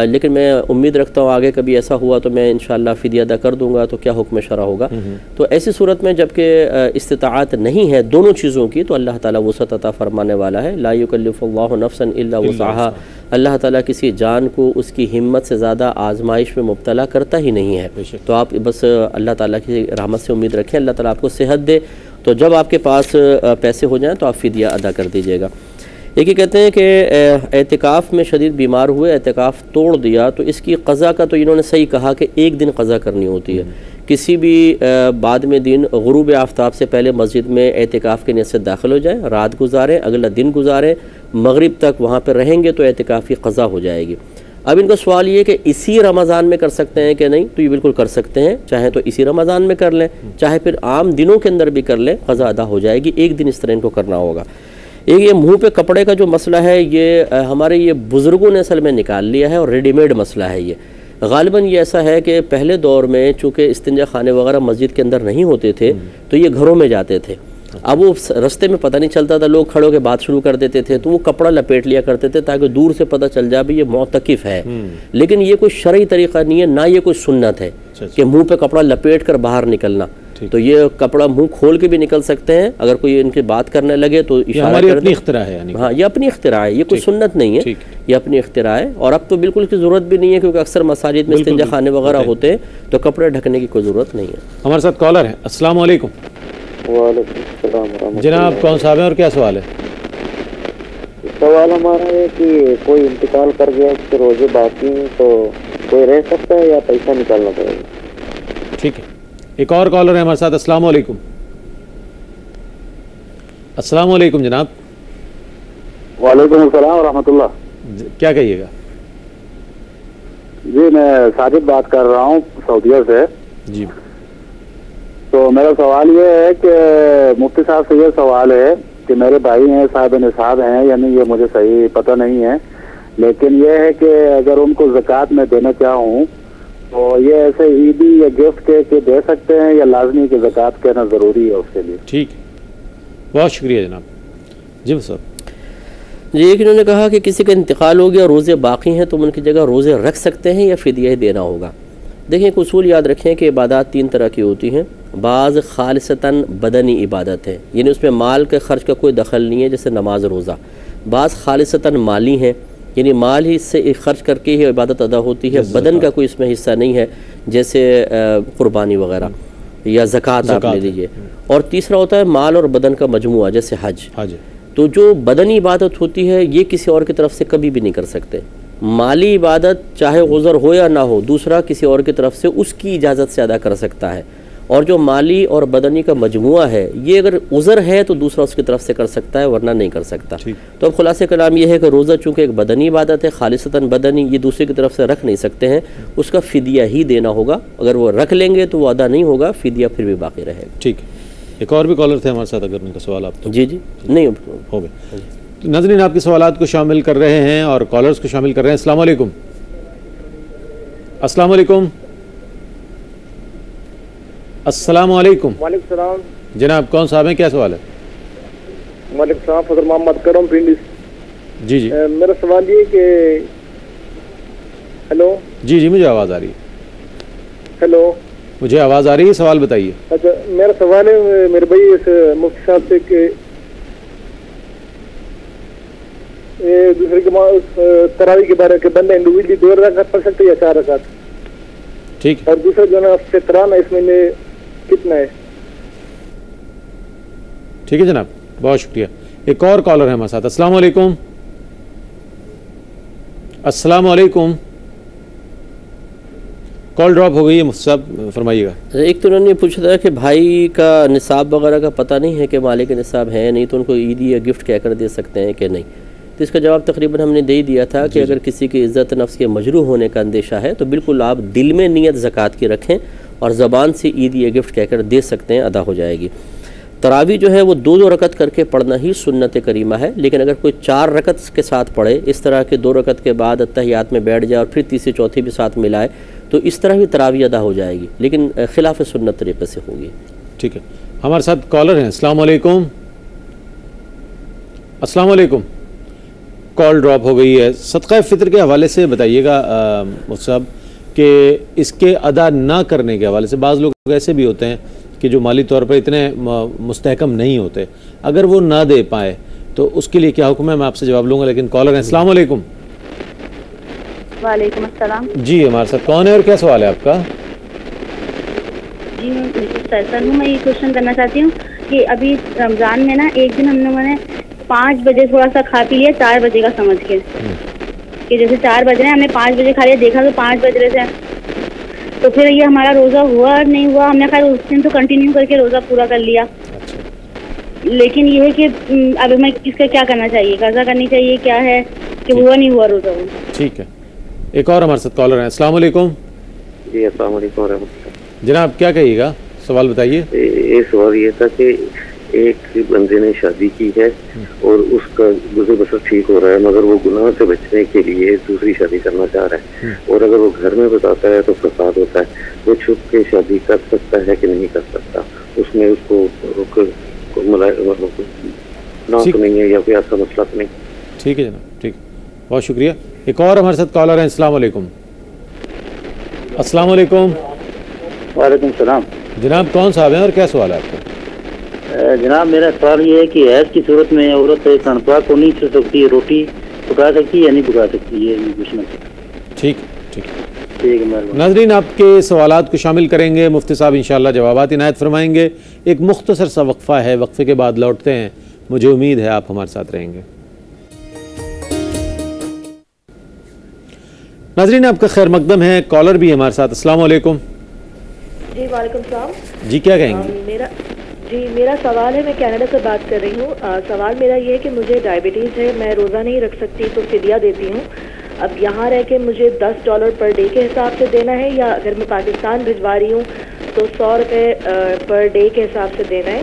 لیکن میں امید رکھتا ہوں آگے کبھی ایسا ہوا تو میں انشاءاللہ فدیہ ادا کر دوں گا، تو کیا حکم شرع ہوگا؟ تو ایسی صورت میں جب کہ استطاعت نہیں ہے دونوں چیزوں کی تو اللہ تعالیٰ وسعت عطا فرمانے والا ہے. لا یکلف اللہ نفسا الا وسعہا. اللہ تعالیٰ کسی جان کو اس کی ہمت سے زیادہ آزمائش میں مبتلا کرتا ہی نہیں ہے. تو آپ بس اللہ تعالیٰ کی رحمت سے امید رکھیں، اللہ تعالیٰ آپ کو صحت دے، تو جب آپ کے پاس پیسے ہو جائیں تو آپ فدیہ ادا کر دیجیے گا. ایک یہ کہتے ہیں کہ اعتکاف میں شدید بیمار ہوئے، اعتکاف توڑ دیا، تو اس کی قضا کا تو انہوں نے صحیح کہا کہ ایک دن قضا کرنی ہوتی ہے. کسی بھی بعد میں دن غروب آفتاب سے پہلے مسجد میں اعتکاف کے نیت سے داخل ہو جائیں، رات گزاریں، اگلا دن گزاریں، مغرب تک وہاں پہ رہیں گے تو اعتکاف کی قضا ہو جائے گی. اب ان کا سوال یہ کہ اسی رمضان میں کر سکتے ہیں کہ نہیں، تو یہ بالکل کر سکتے ہیں، چاہے تو اسی رمضان میں کر لیں، چاہے پھر عام دنوں کے اندر بھی کر لیں، قضا ادا ہو جائے گی. ایک دن اس طرح ان کو کرنا ہوگا. ایک یہ منہ پہ کپڑے کا جو مسئلہ ہے یہ ہمارے یہ بزرگوں نے اصل میں نکال لیا ہے اور ریڈی میڈ مسئلہ ہے. یہ غالباً یہ ایسا ہے کہ پہلے دور میں چونکہ استنجا خانے وغیرہ مسجد کے اندر نہیں ہوتے تھے تو یہ گھروں میں جاتے تھے. اب وہ رستے میں پتہ نہیں چلتا تھا، لوگ کھڑے ہو کے بات شروع کر دیتے تھے تو وہ کپڑا لپیٹ لیا کرتے تھے تاکہ دور سے پتہ چل جائے بھی یہ معتکف ہے. لیکن یہ کوئی شرعی طریقہ نہیں ہے، نہ یہ کوئی سنت ہے کہ منہ پہ کپڑا لپیٹ کر باہر نکلنا. تو یہ کپڑا منہ کھول کے بھی نکل سکتے ہیں، اگر کوئی ان کی بات کرنے لگے تو اشارہ کر دیں. اختراع ہے، ہاں یہ اپنی اختراع ہے، یہ کوئی سنت نہیں ہے، یہ اپنی اختراع ہے. اور اب تو بالکل اس کی ضرورت بھی نہیں ہے کیونکہ اکثر مساجد میں استنجا خانے وغیرہ ہوتے ہیں تو کپڑے ڈھکنے کی کوئی ضرورت نہیں ہے. ہمارے ساتھ کالر ہیں. السلام علیکم. وعلیکم السلام. جناب کون صاحب ہیں اور کیا سوال ہے؟ سوال ہمارا ہے کہ کوئی انتقال کر گیا، اس کے روزے باقی ہیں تو کوئی رہ سکتا ہے یا پیسہ نکالنا پڑے گا؟ ٹھیک ہے، ایک اور کالر ہے ہمارے ساتھ. السلام علیکم. السلام علیکم جناب. وعلیکم السلام ورحمۃ اللہ. کیا کہیے گا؟ جی میں ساجد بات کر رہا ہوں سعودیہ سے. جی تو میرا سوال یہ ہے کہ مفتی صاحب سے یہ سوال ہے کہ میرے بھائی ہیں صاحب نصاب ہیں یا نہیں، یہ مجھے صحیح پتہ نہیں ہے، لیکن یہ ہے کہ اگر ان کو زکوٰۃ میں دینا چاہوں تو یہ ایسے عیدی یا گفٹ کے دے سکتے ہیں یا لازمی کہ زکوٰۃ کہنا ضروری ہے اس کے لیے؟ ٹھیک ہے، بہت شکریہ جناب. جی صاحب. جی ایک انہوں نے کہا کہ کسی کا انتقال ہو گیا، روزے باقی ہیں تو ان کی جگہ روزے رکھ سکتے ہیں یا فدیہ دینا ہوگا؟ دیکھیں ایک اصول یاد رکھیں کہ عبادات 3 طرح کی ہوتی ہیں. بعض خالصتاً بدنی عبادت ہے، یعنی اس میں مال کے خرچ کا کوئی دخل نہیں ہے، جیسے نماز روزہ. بعض خالصتاً مالی ہیں، یعنی مال ہی سے خرچ کر کے ہی عبادت ادا ہوتی ہے، بدن کا کوئی اس میں حصہ نہیں ہے، جیسے قربانی وغیرہ یا زکوٰۃ آپ لے لیجیے. اور تیسرا ہوتا ہے مال اور بدن کا مجموعہ، جیسے حج. تو جو بدنی عبادت ہوتی ہے یہ کسی اور کی طرف سے کبھی بھی نہیں کر سکتے. مالی عبادت چاہے عذر ہو یا نہ ہو، دوسرا کسی اور کی طرف سے اس کی اجازت سے ادا کر سکتا ہے. اور جو مالی اور بدنی کا مجموعہ ہے یہ اگر عذر ہے تو دوسرا اس کی طرف سے کر سکتا ہے، ورنہ نہیں کر سکتا. تو اب خلاصہ کلام یہ ہے کہ روزہ چونکہ ایک بدنی عبادت ہے، خالصتاً بدنی، یہ دوسرے کی طرف سے رکھ نہیں سکتے ہیں، اس کا فدیہ ہی دینا ہوگا. اگر وہ رکھ لیں گے تو وہ ادا نہیں ہوگا، فدیہ پھر بھی باقی رہے گا. ٹھیک ہے. ایک اور بھی کالر تھے ہمارے ساتھ، اگر ان کا سوال آپ تو جی نہیں ہو گئے. ناظرین آپ کے سوالات کو شامل کر رہے ہیں اور کالرز کو شامل کر رہے ہیں. السلام علیکم. السلام علیکم. السلام علیکم. وعلیکم السلام. جناب کون صاحب ہیں، کیا سوال ہے؟ وعلیکم السلام، فضل محمد کرم پنڈی. جی جی میرا سوال یہ کہ ہیلو. جی مجھے آواز آ رہی ہے. ہیلو مجھے آواز آ رہی ہے، سوال بتائیے. اچھا میرا سوال ہے میرے بھائی اس مفتی صاحب سے کہ دوسرے کے تراویح کے بارے کے بندے انڈیویجلی 2 رکعت پڑھ سکتے یا 4 رکعت؟ ٹھیک. اور دوسرا جو ہے فطران اس میں کتنا ہے؟ ٹھیک ہے جناب، بہت شکریہ. ایک اور کالر ہے ہمارے ساتھ. السلام علیکم. السلام علیکم. کال ڈراپ ہو گئی ہے، مفتی صاحب فرمائیے گا. ایک تو انہوں نے پوچھا تھا کہ بھائی کا نصاب وغیرہ کا پتہ نہیں ہے کہ مالک نصاب ہے نہیں تو ان کو عیدی یا گفٹ کہہ کر دے سکتے ہیں کہ نہیں. تو اس کا جواب تقریباً ہم نے دے ہی دیا تھا کہ اگر کسی کی عزت نفس کے مجروح ہونے کا اندیشہ ہے تو بالکل آپ دل میں نیت زکوٰۃ کی رکھیں اور زبان سے عیدی یا گفٹ کہہ کر دے سکتے ہیں، ادا ہو جائے گی. تراویح جو ہے وہ 2 رکعت کر کے پڑھنا ہی سنت کریمہ ہے، لیکن اگر کوئی 4 رکعت کے ساتھ پڑھے، اس طرح کے 2 رکعت کے بعد اتحیات میں بیٹھ جائے اور پھر تیسری چوتھی بھی ساتھ ملائے تو اس طرح بھی تراویح ادا ہو جائے گی، لیکن خلاف سنت طریقے سے ہوگی. ٹھیک ہے. ہمارے ساتھ کالر ہیں. السلام علیکم. السلام علیکم. کال ڈراپ ہو گئی ہے. صدقہ فطر کے حوالے سے بتائیے گا مفتی صاحب کہ اس کے ادا نہ کرنے کے حوالے سے بعض لوگ ایسے بھی ہوتے ہیں کہ جو مالی طور پر اتنے مستحکم نہیں ہوتے، اگر وہ نہ دے پائے تو اس کے لیے کیا حکم ہے؟ میں آپ سے جواب لوں گا، لیکن کالر ہیں. السلام علیکم. وعلیکم السلام. جی ہمارے ساتھ کون ہے اور کیا سوال ہے آپ کا؟ جی سر میں یہ کوشچن کرنا چاہتی ہوں کہ ابھی رمضان میں نا ایک دن ہم لوگوں نے 5 بجے تھوڑا سا کھا پی لیا 4 بجے کا سمجھ کے کہ جیسے 4 بج رہے ہیں، ہم نے 5 بجے کھا لیا، دیکھا تو 5 بج رہے تھے، تو پھر یہ ہمارا روزہ ہوا اور نہیں ہوا؟ ہم نے خیر اس دن تو کنٹینیو کر کے روزہ پورا کر لیا، لیکن یہ ہے کہ اب میں اس کا کیا کرنا چاہیے؟ قضا کرنی چاہیے کیا ہے کہ ہوا نہیں ہوا روزہ وہ؟ ٹھیک ہے. ایک اور ہمارے ساتھ کالر ہیں. السلام علیکم. جی السلام علیکم ورحمۃ اللہ. جناب کیا کہیے گا، سوال بتائیے. یہ سوال یہ تھا کہ ایک بندے نے شادی کی ہے اور اس کا گزر بسر ٹھیک ہو رہا ہے، مگر وہ گناہ سے بچنے کے لیے دوسری شادی کرنا چاہ رہا ہے، اور اگر وہ گھر میں بتاتا ہے تو فساد ہوتا ہے. وہ چھپ کے شادی کر سکتا ہے کہ نہیں کر سکتا؟ اس میں اس کو نہیں ہے یا کوئی ایسا مسئلہ تو نہیں؟ ٹھیک ہے جناب، ٹھیک، بہت شکریہ. ایک اور ہمارے ساتھ کالر ہیں. السلام علیکم. السلام علیکم. وعلیکم السلام. جناب کون صاحب ہیں اور کیا سوال ہے آپ کا؟ جناب میرا سوال یہ ہے کہ حیض کی صورت میں عورت کھانپا کو نہیں چھو سکتی، روٹی پکا سکتی ہے یا نہیں پکا سکتی؟ یہ پوچھنا چاہتا. ٹھیک ٹھیک ٹھیک ہے، مہربانی. ناظرین آپ کے سوالات کو شامل کریں گے، مفتی صاحب انشاءاللہ جوابات عنایت فرمائیں گے. ایک مختصر سا وقفہ ہے، وقفے کے بعد لوٹتے ہیں. مجھے امید ہے آپ ہمارے ساتھ رہیں گے. ناظرین آپ کا خیر مقدم ہے. کالر بھی ہمارے ساتھ. السلام علیکم. جی وعلیکم السلام. جی کیا کہیں گے؟ میرا سوال ہے، میں کینیڈا سے بات کر رہی ہوں. سوال میرا یہ ہے کہ مجھے ڈائبٹیز ہے، میں روزہ نہیں رکھ سکتی تو فدیہ دیتی ہوں. اب یہاں رہ کے مجھے $10 پر ڈے کے حساب سے دینا ہے، یا اگر میں پاکستان بھجوا رہی ہوں تو $100 پر ڈے کے حساب سے دینا ہے؟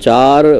4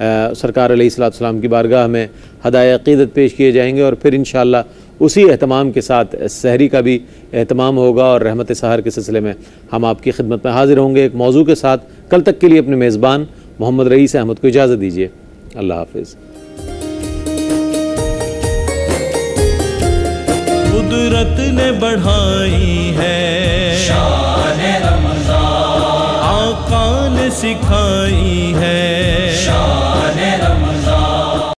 سرکار علیہ الصلوۃ والسلام کی بارگاہ میں ہدایہ عقیدت پیش کیے جائیں گے، اور پھر انشاءاللہ اسی اہتمام کے ساتھ سحری کا بھی اہتمام ہوگا، اور رحمت سحر کے سلسلے میں ہم آپ کی خدمت میں حاضر ہوں گے ایک موضوع کے ساتھ۔ کل تک کے لیے اپنے میزبان محمد رئیس احمد کو اجازت دیجیے، اللہ حافظ۔ قدرت نے بڑھائی ہے شان رمضان، آقا نے سکھائی ہے